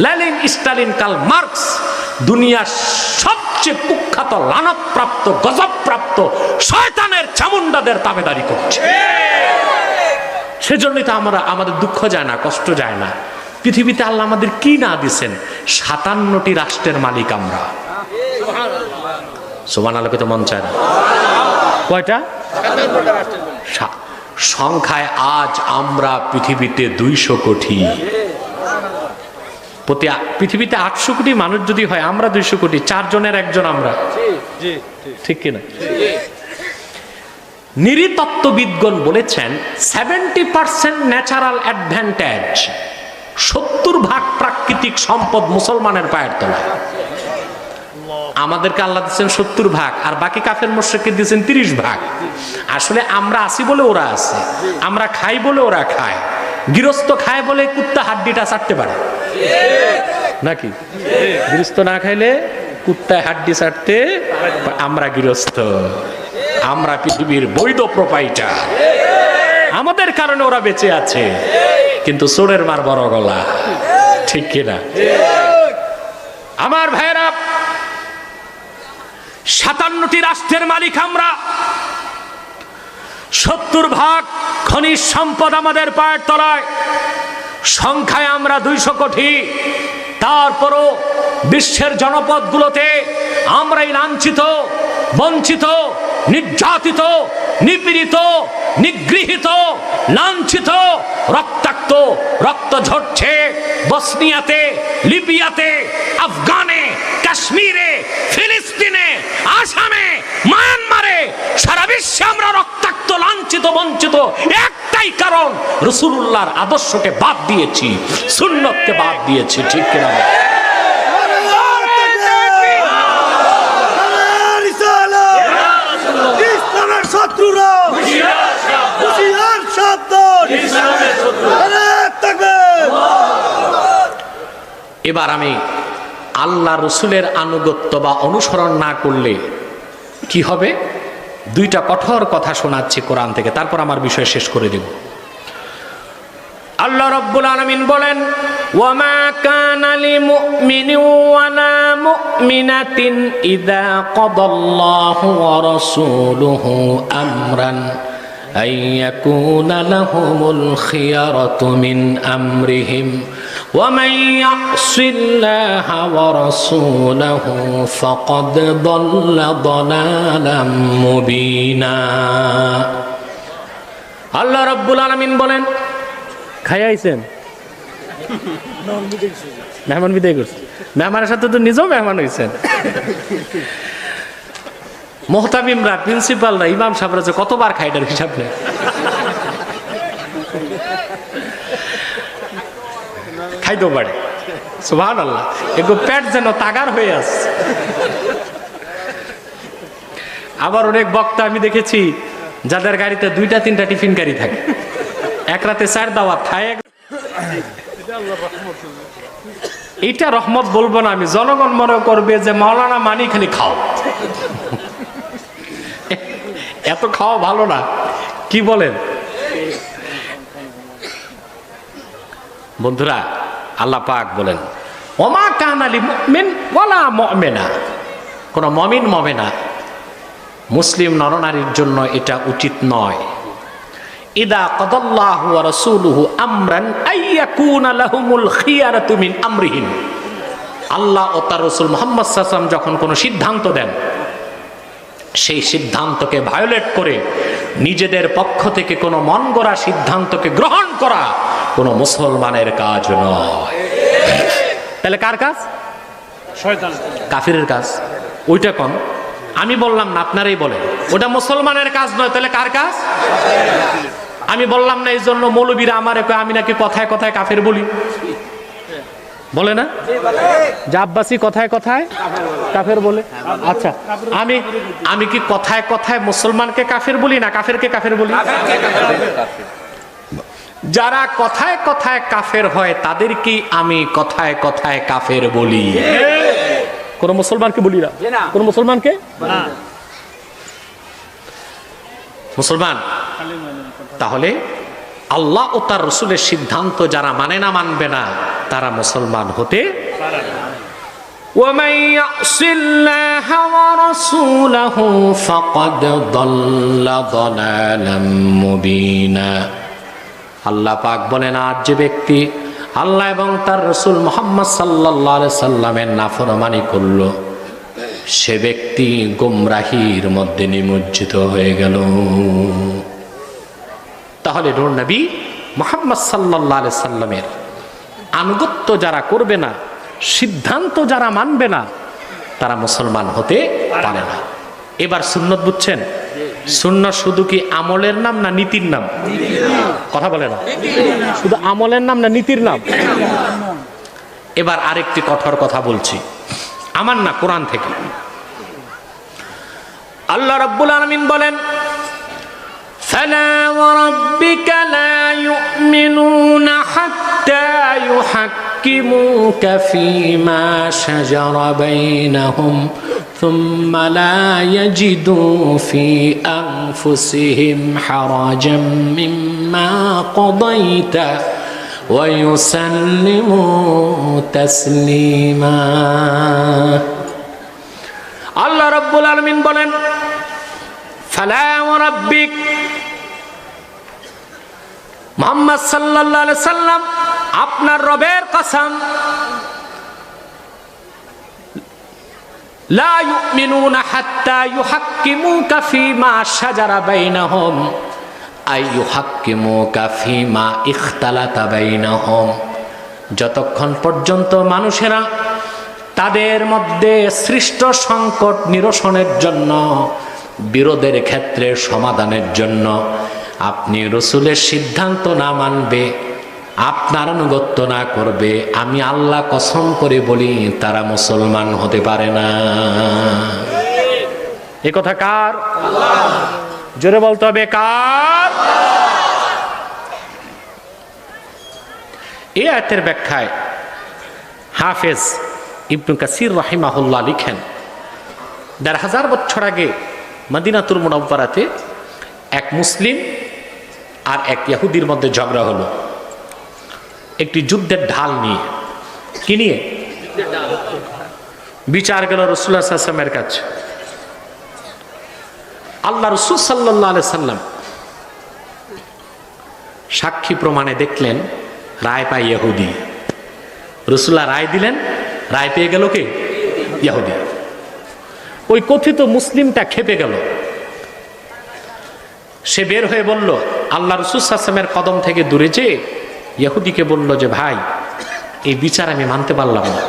Lenin, Stalin, Karl Marx, দুনিয়ার সবচেয়ে কুখ্যাত, লানতপ্রাপ্ত, গজবপ্রাপ্ত শয়তানের চামুন্ডাদের তাবেদারি করছে। সেজন্যই তো আমাদের দুঃখ যায় না, কষ্ট যায় না। পৃথিবীতে আল্লাহ আমাদের কি না দিছেন? 57টি রাষ্ট্রের মালিক আমরা। সুবহানাল্লাহ, তো মন চায় না? কয়টা? সংখ্যায় আজ আমরা পৃথিবীতে 200 কোটি। পৃথিবীতে 800 কোটি মানুষ যদি হয়, আমরা 200 কোটি, 4 জনের একজন আমরা, ঠিক কিনা? নৃতত্ত্ববিদগণ বলেছেন 70% ন্যাচারাল অ্যাডভান্টেজ, 70% প্রাকৃতিক সম্পদ মুসলমানের পায়ের তলায়। আমাদেরকে আল্লাহ দিচ্ছেন 70%, আর বাকি কাফের মুশরিককে দিচ্ছেন 30%। আসলে আমরা আছি বলে ওরা আছে, আমরা খাই বলে ওরা খায়। গৃহস্থ খায় বলে কুত্তা হাড্ডিটা চাটতে পারে নাকি? গৃহস্থ না খাইলে কুত্তায় হাড্ডি চাটতে, আমরা গৃহস্থ, আমরা পৃথিবীর বৈধ প্রোপাইটার, আমাদের কারণে ওরা বেঁচে আছে। কিন্তু চোরের মার বড় গলা, ঠিক কিনা? আমার ভাইরা, 57টি রাষ্ট্রের মালিক আমরা, 70% খনিজ সম্পদ আমাদের পায়ের তলায়। সংখ্যায় আমরা 200 কোটি, তারপরও বিশ্বের জনপদগুলোতে আমরাই লাঞ্ছিত, বঞ্চিত, নির্যাতিত, নিপীড়িত, নিগৃহীত, লাঞ্ছিত, রক্তাক্ত, রক্ত ঝরছে বসনিয়াতে, লিবিয়াতে, আফগানে, কাশ্মীরে, ফিলিস্তিনে, আসামে, মায়ানমারে, সারা বিশ্বে আমরা রক্তাক্ত, লাঞ্ছিত, বঞ্চিত। একটাই কারণ, রাসূলুল্লাহর আদর্শকে বাদ দিয়েছি, সুন্নতকে বাদ দিয়েছি, ঠিক কিনা? শত্রুরা হুঁশিয়ার সাবধান, এবার আমি আল্লাহ রসুলের আনুগত্য বা অনুসরণ না করলে কি হবে? 2টা কঠোর কথা শোনাচ্ছি কোরআন থেকে, তারপর আমার বিষয় শেষ করে দেব। আল্লাহ রাব্বুল আলামিন বলেন, ওয়া মা كان لمؤمن ولا مؤمنة إذا قضى الله ورسوله أمرا أن يكون لهم الخيرة من أمرهم ومن يعص الله ورسوله فقد ضل ضلالا مبينا আল্লাহ রাব্বুল আলামিন বলেন, খাইয়াইছেন মেহমান বিদায় করছে, মেহমানের সাথে তো নিজেও মেহমান হয়েছেন। মোহতামিমরা, প্রিন্সিপালরা, ইমাম সাহেবরা যে কতবার খাইটার হিসাব নেই। খাইতেও পারে, সুবহানাল্লাহ। একটু পেট যেন তাগার হয়ে আছে। আবার অনেক বক্তা আমি দেখেছি যাদের গাড়িতে 2-3টা টিফিন গাড়ি থাকে, এক রাতে 4 দাওয়াত খায়। এইটা রহমত বলবো না আমি, জনগণ মনে করবে যে মাওলানা মানি খালি খাও, এত খাওয়া ভালো না, কি বলেন বন্ধুরা? আল্লাহ পাক বলেন, ওমা কানা লিমুমিন ওয়ালা মুমিনা, কোন মুমিন মুমিনা মুসলিম নরনারীর জন্য এটা উচিত নয়। ইদা কাদাল্লাহু ওয়া রাসূলুহু আমরান আইয়াকুনা লাহুমুল খিয়ারাতু মিন আমরিহিম, আল্লাহ ও তার রাসূল মুহাম্মদ সাল্লাল্লাহু আলাইহি ওয়াসাল্লাম যখন কোনো সিদ্ধান্ত দেন, সেই সিদ্ধান্তকে ভায়োলেট করে নিজেদের পক্ষ থেকে কোনো মন গড়া সিদ্ধান্তকে গ্রহণ করা কোনো মুসলমানের কাজ নয়। তাহলে কার কাজ? শয়তান, কাফিরের কাজ। ওইটা কোন? আমি বললাম না, আপনারাই বলেন। ওটা মুসলমানের কাজ নয়, তাহলে কার কাজ? আমি বললাম না, এই জন্য মৌলবীরা আমার আমি নাকি কথায় কথায় কাফের বলি, বলে না যে আব্বাসী কথায় কথায় কাফের বলে। আচ্ছা, আমি কি কথায় কথায় মুসলমানকে কাফের বলি না কাফেরকে কাফের বলি? যারা কথায় কথায় কাফের হয় তাদেরকে আমি কথায় কথায় কাফের বলি, কোন মুসলমানকে বলি না। কোন মুসলমানকে? মুসলমান। তাহলে আল্লাহ ও তার রাসূলের সিদ্ধান্ত যারা মানে না, মানবে না, তারা মুসলমান হতে পারে না। ওয়ামান ইয়াসিল্লাহা ওয়া রাসূলাহু ফাকাদ দাল্লা দালালাম মুবিনা। আল্লাহ পাক বলেন, আর যে ব্যক্তি আল্লাহ এবং তার রাসূল মুহাম্মদ সাল্লাল্লাহু আলাইহি সাল্লামের নাফরমানি করলো, সে ব্যক্তি গোমরাহির মধ্যে নিমজ্জিত হয়ে গেল। তাহলে নূর নবী মুহাম্মদ সাল্লাল্লাহু আলাইহি সাল্লামের আনুগত্য যারা করবে না, সিদ্ধান্ত যারা মানবে না, তারা মুসলমান হতে পারে না। এবার সুন্নত বুঝছেন? সুন্নত শুধু কি আমলের নাম না নীতির নাম? কথা বলে না, শুধু আমলের নাম না নীতির নাম? এবার আরেকটি কঠোর কথা বলছি, আমার না, কোরআন থেকে। আল্লাহ রাব্বুল আলামিন বলেন, ফালা ওয়া রাব্বিকা লা ইউমিনুনা হাত্তা ইউহাক্কিমুকা ফীমা শাজারা বাইনাহুম থুম্মা লা ইয়াজিদু ফি আনফুসিহিম হারাজাম মিম্মা কাদাইতা ওয়া ইউসাল্লিমু তাসলিমা। আল্লাহ রাব্বুল আলামিন বলেন, ফালা ওয়া রাব্বিক, মুহাম্মদ সাল্লাল্লাহু আলাইহি সাল্লাম আপনার রবের কসম, লা ইউমিনুনা হাত্তা ইউহাক্কিমুকা ফীমা শাজারা বাইনাহুম আই ইউহাক্কিমুকা ফীমা ইখতালাতা বাইনাহুম, যতক্ষণ পর্যন্ত মানুষেরা তাদের মধ্যে সৃষ্ট সংকট নিরসনের জন্য, বিরোধের ক্ষেত্রে সমাধানের জন্য আপনি রাসূলের সিদ্ধান্ত না মানবে, আপনার আনুগত্য না করবে, আমি আল্লাহ কসম করে বলি তারা মুসলমান হতে পারে না। এ কথা কার? জোরে বলতে হবে, কার? এই আয়াতের ব্যাখ্যায় হাফেজ ইবনে কাসির রাহিমাহুল্লাহ লিখেন, ১৫০০ বছর আগে মদিনাতুল মুনাওয়ারাতে এক মুসলিম আর এক ইহুদির মধ্যে ঝগড়া হলো একটি যুদ্ধের ঢাল নিয়ে। কি নিয়ে? বিচার গেল রাসূলুল্লাহ সাল্লাল্লাহু আলাইহি ওয়াসাল্লামের কাছে। আল্লাহ রাসূল সাল্লাল্লাহু আলাইহি সাল্লাম সাক্ষী প্রমাণে দেখলেন রায় পায় ইহুদি। রাসূলুল্লাহ রায় দিলেন, রায় পেয়ে গেল কে? ইহুদি। ওই কথিত মুসলিমটা খেপে গেল। সে বের হয়ে বলল, আল্লাহ রাসূল সাল্লাল্লাহু আলাইহি ওয়াসাল্লামের কদম থেকে দূরে যেয়ে ইহুদিকে বলল যে ভাই, এই বিচার আমি মানতে পারলাম না,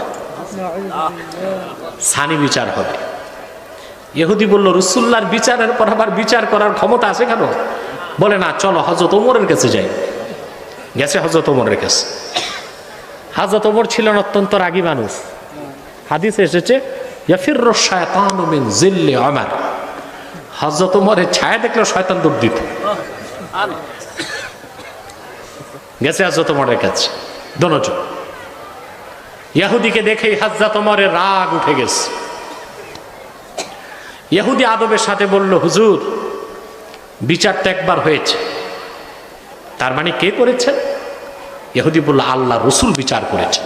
সানি বিচার হবে। ইহুদি বলল, রাসূলুল্লাহর বিচারের পর আবার বিচার করার ক্ষমতা আছে কেন? বলে না, চলো হযরত ওমরের কাছে যাই। গেছে হযরত ওমরের কাছে। হযরত ওমর ছিলেন অত্যন্ত রাগী মানুষ। হাদিসে এসেছে ইয়াফিরু শায়তানু মিন জিল্লি ওমর। হযরত ওমরের ছায়া দেখলে শয়তান দৌড় দিত। গেছে হযরত ওমরের কাছে দোনোজন। ইহুদিকে দেখেই হযরত ওমরের রাগ উঠে গেছে। ইহুদি আদবের সাথে বলল, হুজুর বিচারটা একবার হয়েছে, তার মানে কে করেছেন? ইহুদি বলল, আল্লাহ রাসূল বিচার করেছেন।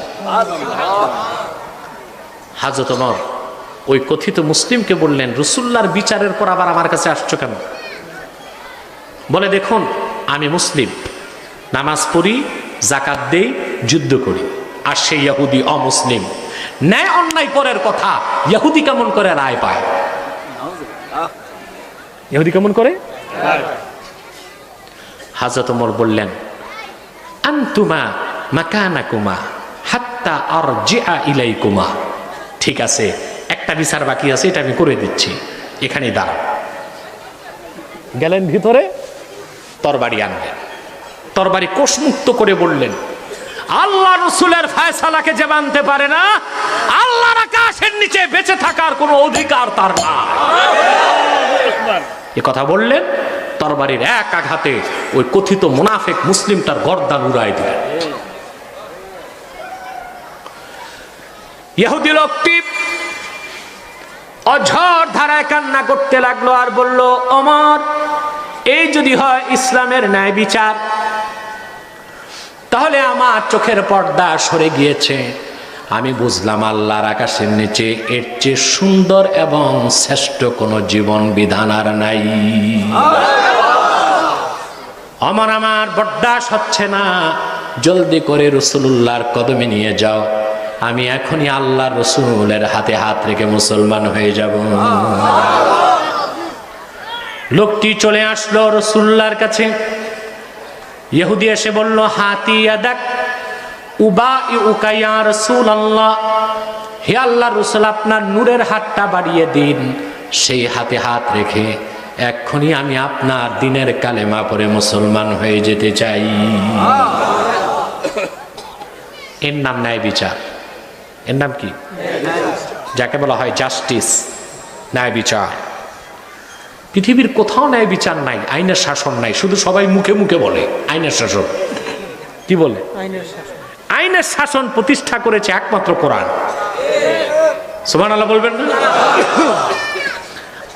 হযরত ওমর ওই কথিত মুসলিমকে বললেন, রাসূলুল্লাহর বিচারের পর আবার আমার কাছে আসছো কেন? বলে, দেখুন আমি মুসলিম, নামাজ পড়ি, যাকাত দেই, যুদ্ধ করি, আর সেই ইহুদি অমুসলিম। ন্যায় অন্যায় পরের কথা ইহুদি কেমন করে রায় পায়? ইহুদি কেমন করে? হযরত ওমর বললেন, আনতুমা মাকানাকুমা হাত্তা আরজিআ ইলাইকুমা। ঠিক আছে, একটা বিচার বাকি আছে, এটা আমি করে দিচ্ছি, এখানেই দাঁড়াও। গেলেন ভিতরে, তরবারি আনলেন, তরবারি কোষমুক্ত করে বললেন, আল্লাহ রাসূলের ফয়সালাকে যে মানতে পারে না, আল্লাহর আকাশের নিচে বেঁচে থাকার কোনো অধিকার তার না। এ কথা বললেন, তরবারির এক আঘাতে ওই কথিত মুনাফিক মুসলিমটার গর্দান উড়াই দিলেন। ইহুদি লোকটি অঝর ধারায় কান্না করতে লাগলো আর বলল, ওমর, এই যদি হয় ইসলামের ন্যায় বিচার, তাহলে আমার চোখের পর্দা সরে গিয়েছে। আমি বুঝলাম আল্লাহর আকাশের নিচে এর চেয়ে সুন্দর এবং শ্রেষ্ঠ কোনো জীবন বিধান আর নাই। আমার বরদাস হচ্ছে না, জলদি করে রাসূলুল্লাহর কদমে নিয়ে যাও, আমি এখনই আল্লাহর রাসূলের হাতে হাত রেখে মুসলমান হয়ে যাব। লোকটি চলে আসলো রাসূলুল্লাহর কাছে। ইহুদি এসে বলল, হাতি ইয়াদাক উবাইউকা ইয়া রাসূলুল্লাহ, হে আল্লাহর রাসূল, আপনার নূরের হাতটা বাড়িয়ে দিন, সেই হাতে হাত রেখে এক্ষুনি আমি আপনার দ্বীনের কালেমা পড়ে মুসলমান হয়ে যেতে চাই। এর নাম ন্যায় বিচার। এর নাম কি? যাকে বলা হয় জাস্টিস, ন্যায় বিচার। পৃথিবীর কোথাও ন্যায় বিচার নাই, আইনের শাসন নাই, শুধু সবাই মুখে মুখে বলে আইনের শাসন। কি বলে? আইনের শাসন প্রতিষ্ঠা করেছে একমাত্র কোরআন। সুবহানাল্লাহ বলবেন না?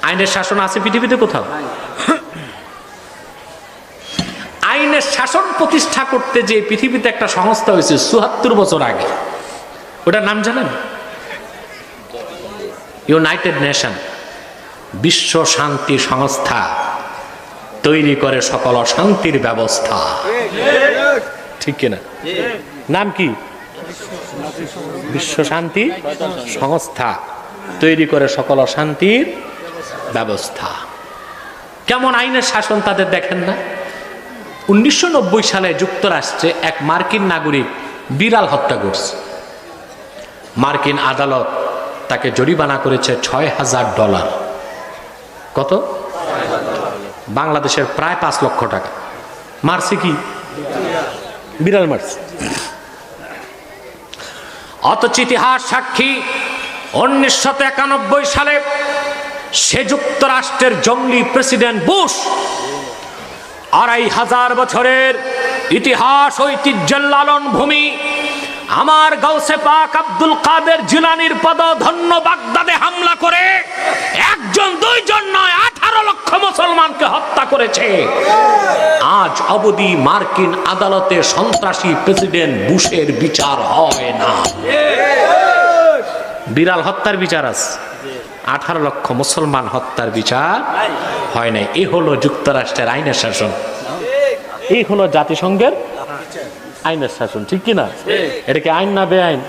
আইনের শাসন আছে পৃথিবীতে কোথাও? আইনের শাসন প্রতিষ্ঠা করতে যে পৃথিবীতে একটা সংস্থা হয়েছে ৭৪ বছর আগে, ওটার নাম জানেন? ইউনাইটেড নেশন, বিশ্ব শান্তি সংস্থা, তৈরি করে সকল অশান্তির ব্যবস্থা। ঠিক কিনা? নাম কি? বিশ্ব শান্তি সংস্থা, তৈরি করে সকল অশান্তির ব্যবস্থা। কেমন আইনের শাসন তাদের দেখেন না? 1990 সালে যুক্তরাষ্ট্রে এক মার্কিন নাগরিক বিড়াল হত্যা করছে। মার্কিন আদালত তাকে জরিমানা করেছে $৬,০০০। কত? বাংলাদেশের প্রায় ৫ লক্ষ টাকা। মারছে কি? বিড়াল মারছে। অথচ ইতিহাস সাক্ষী 1991 সালে সে যুক্তরাষ্ট্রের জঙ্গলি প্রেসিডেন্ট বুশ ২৫০০ বছরের ইতিহাস ঐতিহ্যের লালন ভূমি আমার গাউসে পাক আব্দুল কাদের জিলানীর পদধন্য বাগদাদে হামলা করে একজন দুইজন নয় 18 লক্ষ মুসলমানকে হত্যা করেছে। আজ অবধি মার্কিন আদালতে সন্ত্রাসী প্রেসিডেন্ট বুশের বিচার হয় না। বিড়াল হত্যার বিচার আছে, 18 লক্ষ মুসলমান হত্যার বিচার হয় নাই। এই হলো যুক্তরাষ্ট্রের আইনের শাসন, এই হলো জাতিসংঘের আইনের শাসন, ঠিক কিনা? এটা কি আইন না বেআইন?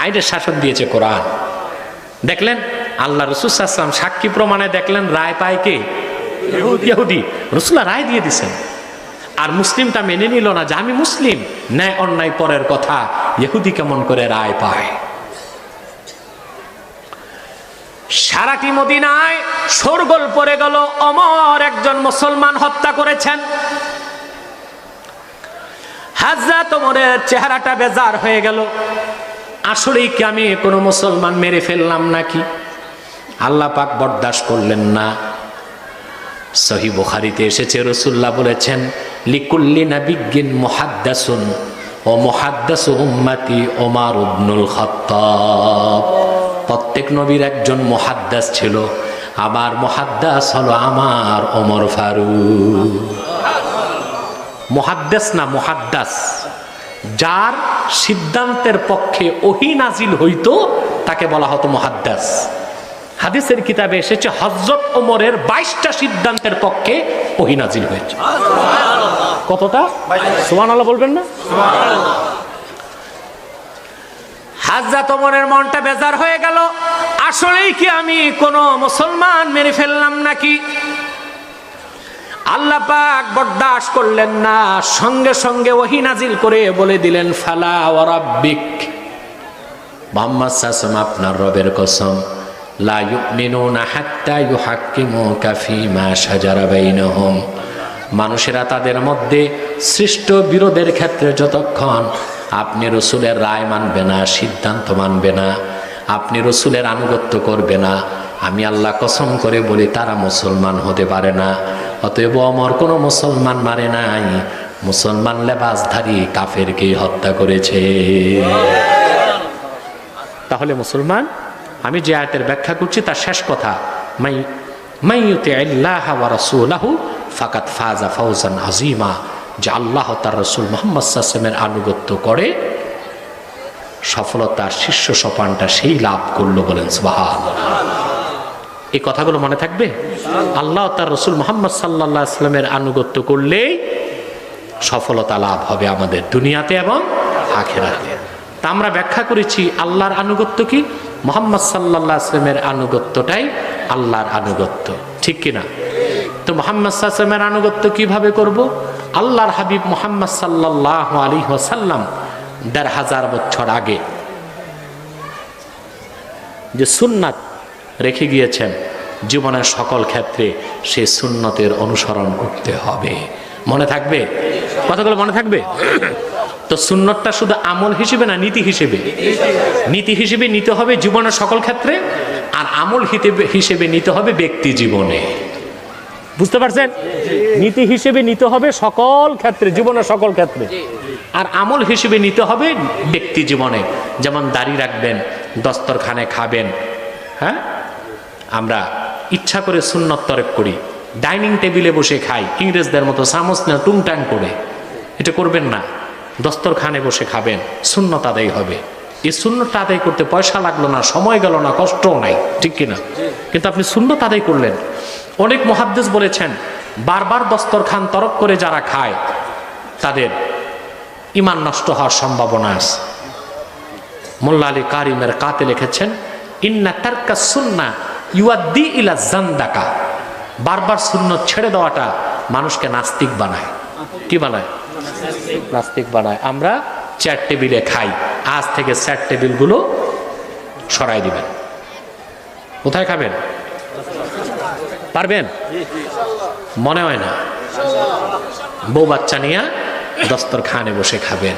আইনের শাসন দিয়েছে কোরআন। দেখলেন আল্লাহ রাসূল সাল্লাল্লাহু আলাইহি ওয়াসাল্লাম সাক্ষী প্রমাণে দেখলেন রায় পায় কে? ইহুদি। রাসূলুল্লাহ রায় দিয়ে দিয়েছেন। আর মুসলিমটা মেনে নিল না যে আমি মুসলিম, ন্যায় অন্যায় পরের কথা, ইহুদি কেমন করে রায় পায়। সারাটি মদিনায় শোরগোল পড়ে গেল, ওমর একজন মুসলমান হত্যা করেছেন। হযরত ওমরের চেহারাটা বেজার হয়ে গেল, আসলেই কি আমি কোনো মুসলমান মেরে ফেললাম নাকি? আল্লাহ পাক বরদাস্ত করলেন না। সহিহ বুখারীতে এসেছে, রাসূলুল্লাহ বলেছেন, লিকুল্লি নাবিয়্যিন মুহাদ্দাসুন ওয়া মুহাদ্দাসু উম্মতি ওমর ইবনুল খাত্তাব। প্রত্যেক নবীর একজন মুহাদ্দাস ছিল, আমার মুহাদ্দাস হলো আমার ওমর ফারুক। মুহাদ্দাস না মুহাদ্দাস, যার সিদ্ধান্তের পক্ষে ওহী নাজিল হইতো তাকে বলা হতো মুহাদ্দাস। হাদিসের কিতাবে এসেছে হযরত ওমরের 22টা সিদ্ধান্তের পক্ষে ওহী নাজিল হয়েছে। কতটা? সুবহানাল্লাহ বলবেন না? হযরত ওমরের মনটা বেজার হয়ে গেল, আসলেই কি আমি কোন মুসলমান মেরে ফেললাম নাকি? আল্লাহ পাক বরদাস্ত করলেন না, সঙ্গে সঙ্গে ওহী নাজিল করে বলে দিলেন, ফালা ওয়া রাব্বিক, মুহাম্মদ সাল্লাল্লাহু আলাইহি আপনার রবের কসম, লা ইউমিনুনা হাত্তা ইউহাক্কিমুকা ফীমা শাজারা বাইনাহুম। মানুষেরা তাদের মধ্যে সৃষ্ট বিরোধের ক্ষেত্রে যতক্ষণ আপনি রসুলের রায় মানবে না, সিদ্ধান্ত মানবে না, আপনি রসুলের আনুগত্য করবে না, আমি আল্লাহ কসম করে বলি তারা মুসলমান হতে পারে না। অতএব ওমর কোনো মুসলমান মারে নাই, মুসলমান লেবাসধারী কাফেরকে হত্যা করেছে। তাহলে মুসলমান, আমি যে আয়াতের ব্যাখ্যা করছি তার শেষ কথা, মাই ইউতিইল্লাহ ওয়া রাসূলাহু ফাকাদ ফাজা ফাওজান আযীমা, যে আল্লাহ তার রাসূল মুহাম্মদ সাল্লাল্লাহু আলাইহি ওয়াসাল্লামের আনুগত্য করে সফলতার শীর্ষ সোপানটা সেই লাভ করলো। বলেন সুবহানাল্লাহ। এই কথাগুলো মনে থাকবে। আল্লাহ তার রাসূল মুহাম্মদ সাল্লাল্লাহু আলাইহি ওয়াসাল্লামের আনুগত্য করলেই সফলতা লাভ হবে আমাদের দুনিয়াতে এবং আখিরাতে। তা আমরা ব্যাখ্যা করেছি আল্লাহর আনুগত্য কি? মুহাম্মদ সাল্লাল্লাহু আলাইহি ওয়াসাল্লামের আনুগত্যটাই আল্লাহর আনুগত্য, ঠিক কিনা? তো মুহাম্মদ সাল্লাল্লাহু আলাইহি ওয়াসাল্লামের আনুগত্য কিভাবে করব? আল্লাহর হাবিব মুহাম্মদ সাল্লাল্লাহু আলাইহি ওয়াসাল্লাম ১৫০০ বছর আগে যে সুন্নাত রেখে গিয়েছেন, জীবনের সকল ক্ষেত্রে সেই সুন্নতের অনুসরণ করতে হবে। মনে থাকবে? কথাগুলো মনে থাকবে? তো সুন্নতটা শুধু আমল হিসেবে না, নীতি হিসেবে, নীতি হিসেবে নিতে হবে জীবনের সকল ক্ষেত্রে, আর আমল হিসেবে নিতে হবে ব্যক্তি জীবনে। বুঝতে পারছেন? নীতি হিসেবে নিতে হবে সকল ক্ষেত্রে, জীবনের সকল ক্ষেত্রে, আর আমল হিসেবে নিতে হবে ব্যক্তি জীবনে। যেমন দাড়ি রাখবেন, দস্তরখানে খাবেন, হ্যাঁ, আমরা ইচ্ছা করে সুন্নত তরক করি, ডাইনিং টেবিলে বসে খাই, ইংরেজদের মতো চামচ না টুংটাং করে, এটা করবেন না। দস্তরখানে বসে খাবেন, সুন্নত আদায় হবে। এই সুন্নতটা আদায় করতে পয়সা লাগলো না, সময় গেল না, কষ্টও নাই, ঠিক কিনা? কিন্তু আপনি সুন্নত আদায় করলেন। অনেক মুহাদ্দিস বলেছেন, বারবার দস্তরখান তরক করে যারা খায় তাদের ঈমান নষ্ট হওয়ার সম্ভাবনা আছে। মোল্লা আলী কারিমের কাতে লিখেছেন, ইন্না তারকা সুন্নাহ ইউআদ্দি ইলা জান্দাকা। বারবার সুন্নত ছেড়ে দেওয়াটা মানুষকে নাস্তিক বানায়। কি বানায়? নাস্তিক বানায়। আমরা চেয়ার টেবিলে খাই, আজ থেকে চেয়ার টেবিলগুলো সরাই দিবেন। কোথায় খাবেন? পারবেন? মনে হয় না। বউ বাচ্চা নিয়ে দস্তরখানে বসে খাবেন।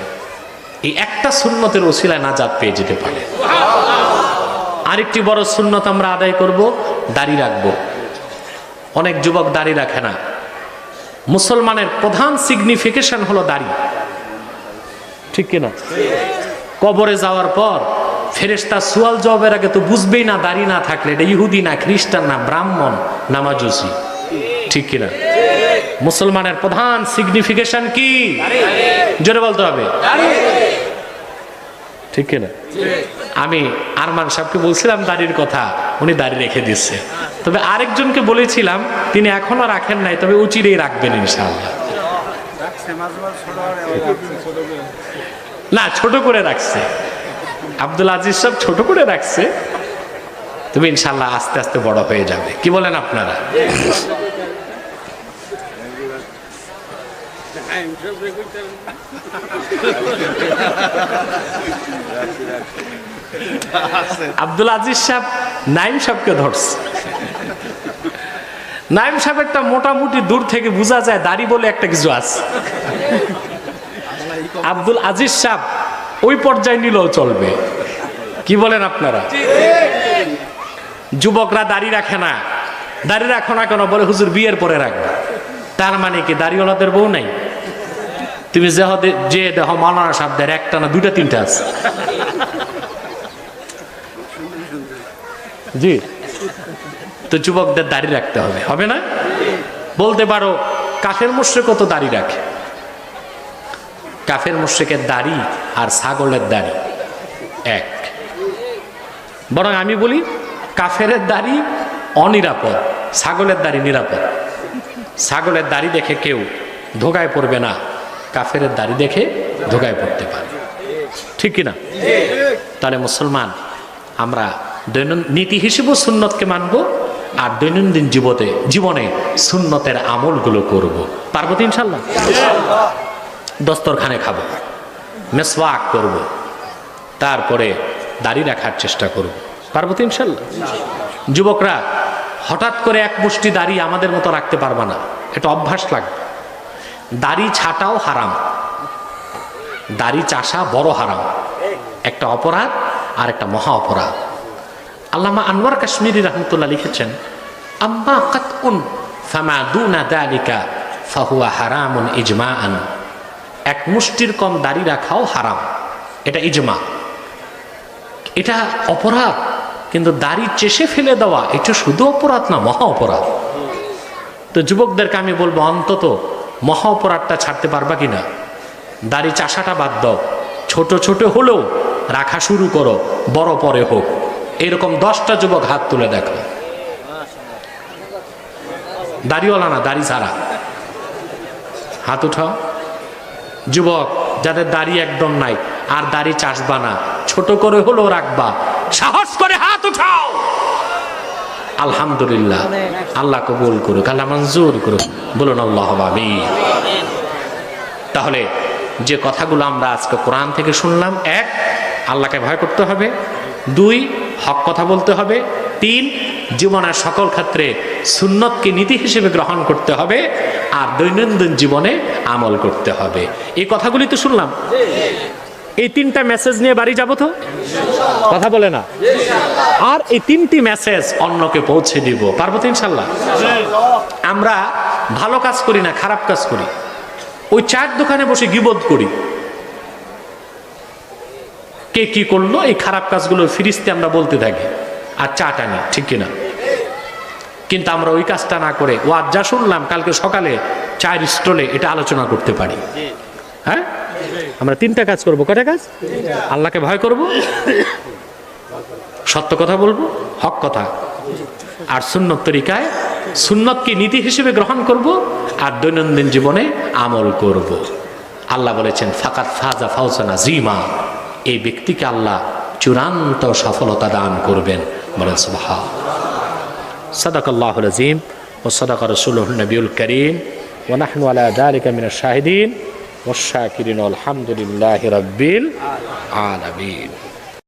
এই একটা সুন্নতের ওসিলায় নাজাত পেয়ে যেতে পারে। আরেকটি বড় সুন্নত আমরা আদায় করব, দাড়ি রাখবো। অনেক যুবক দাড়ি রাখে না। মুসলমানের প্রধান সিগনিফিকেশন হলো দাড়ি, ঠিক কিনা? কবরে যাওয়ার পর ফেরেশতা সুয়াল জবাবের আগে তো বুঝবেই না দাড়ি না থাকলে এটা ইহুদি না খ্রিস্টান না ব্রাহ্মণ না মাজুসি, ঠিক কিনা? মুসলমানের প্রধান সিগনিফিকেশন কি? জোরে বলতে হবে, ঠিক কিনা? আমি আরমান সাহেবকে বলছিলাম দাড়ির কথা, উনি দাড়ি রেখে দিচ্ছে। তবে আরেকজনকে বলেছিলাম, তিনি এখনো রাখেন নাই, তবে উচিরেই রাখবেন ইনশাআল্লাহ। না, ছোট করে রাখছে, আব্দুল আজিজ সব ছোট করে রাখছে, তুমি ইনশাআল্লাহ আস্তে আস্তে বড় হয়ে যাবে। কি বলেন আপনারা? আব্দুল আজিজ সাহেব নাইম সাহেবকে ধরছে। নাইম সাহেবেরটা মোটামুটি দূর থেকে বোঝা যায় দাড়ি বলে একটা কিছু আছে। আব্দুল আজিজ সাহেব ওই পর্যায়ে নিলেও চলবে। কি বলেন আপনারা? যুবকরা দাড়ি রাখে না, দাড়ি রাখো না কেন? বলে হুজুর বিয়ের পরে রাখবে। তার মানে কি দাড়িওয়ালাদের বউ নাই? তুমি যে দেহ মাওলানা সাহেবদের একটা না দুইটা তিনটা আছে। জি, তো যুবকদের দাড়ি রাখতে হবে, হবে না? বলতে পারো কাফের মুশরিক কত দাড়ি রাখে? কাফের মুশরিকের দাড়ি আর ছাগলের দাড়ি এক। বরং আমি বলি কাফেরের দাড়ি অনিরাপদ, ছাগলের দাড়ি নিরাপদ। ছাগলের দাড়ি দেখে কেউ ধোকায় পড়বে না, কাফেরের দাড়ি দেখে ধোকায় পড়তে পারে, ঠিক কিনা? তাহলে মুসলমান আমরা নীতি হিসেবেও সুন্নতকে মানবো, আর দৈনন্দিন জীবনে সুন্নতের আমলগুলো করব। পারবো তো ইনশাল্লাহ? দস্তরখানে খাবো, মেসওয়াক করব, তারপরে দাড়ি রাখার চেষ্টা করব। পারবো তো ইনশাল্লাহ? যুবকরা হঠাৎ করে এক মুষ্টি দাড়ি আমাদের মতো রাখতে পারবা না, এটা অভ্যাস লাগবে। দাড়ি ছাটাও হারাম, দাড়ি চাষা বড় হারাম, একটা অপরাধ আর একটা মহা অপরাধ। আল্লামা আনোয়ার কাশ্মীরি রহমতুল্লাহ লিখেছেন, আম্মা কাতউন ফামা দুনা যালিকা ফাহুয়া হারামুন ইজমাআন। এক মুষ্টির কম দাড়ি রাখাও হারাম, এটা ইজমা, এটা অপরাধ। কিন্তু দাড়ি চেষে ফেলে দেওয়া এটা শুধু অপরাধ না, মহা অপরাধ। তো যুবকদেরকে আমি বলবো অন্তত মহা অপরাধটা ছাড়তে পারবা কিনা? দাড়ি চাষাটা বাদ দাও, ছোট ছোট হলেও রাখা শুরু করো, বড় পরে হোক। এরকম 10টা যুবক হাত তুলে দেখো, দাড়িওয়ালা না দাড়ি ছাড়া, হাত উঠাও। যুবক যাদের দাড়ি একদম নাই আর দাড়ি চাষবা না, ছোট করে হলেও রাখবা, সাহস করে হাত উঠাও। আলহামদুলিল্লাহ, আল্লাহ কবুল করুক, আল্লাহ মঞ্জুর করুক, বলুন আল্লাহ আমিন। তাহলে যে কথাগুলো আমরা আজকে কোরআন থেকে শুনলাম, 1, আল্লাহকে ভয় করতে হবে, 2, হক কথা বলতে হবে, 3, জীবনের সকল ক্ষেত্রে সুন্নতকে নীতি হিসেবে গ্রহণ করতে হবে, আর দৈনন্দিন জীবনে আমল করতে হবে। এই কথাগুলি তো শুনলাম, এই 3টা মেসেজ নিয়ে বাড়ি যাব তো? কথা বলে না? আর এই 3টি মেসেজ অন্যকে পৌঁছে দিব, পারবো তো ইনশাল্লাহ? আমরা ভালো কাজ করি না, খারাপ কাজ করি। ওই চায়ের দোকানে বসে গীবত করি, কে কি করলো, এই খারাপ কাজগুলো ফিরিস্তে আমরা বলতে থাকি আর চা টানি, ঠিক কিনা? কিন্তু আমরা ওই কাজটা না করে ওয়াজ যা শুনলাম কালকে সকালে চায়ের স্টলে এটা আলোচনা করতে পারি। হ্যাঁ, আমরা 3টা কাজ করবো। কয়টা কাজ? আল্লাহকে ভয় করব, সত্য কথা বলবো, হক কথা, আর সুন্নত তরিকায় সুন্নতকে নীতি হিসেবে গ্রহণ করব, আর দৈনন্দিন জীবনে আমল করব। আল্লাহ বলেছেন ফাকাত ফাজা ফাওজান আযীমা, এই ব্যক্তিকে আল্লাহ চূড়ান্ত সফলতা দান করবেন। বলেন সুবহান। সাদাকাল্লাহুল আযীম ওয়া সাদাকা রাসূলুহুন নবিয়ুল কারীম ওয়া নাহনু আলা যালিকা মিনাশ শাহিদিন ওয়াশ শাকিরিন আলহামদুলিল্লাহি রাব্বিল আলামিন।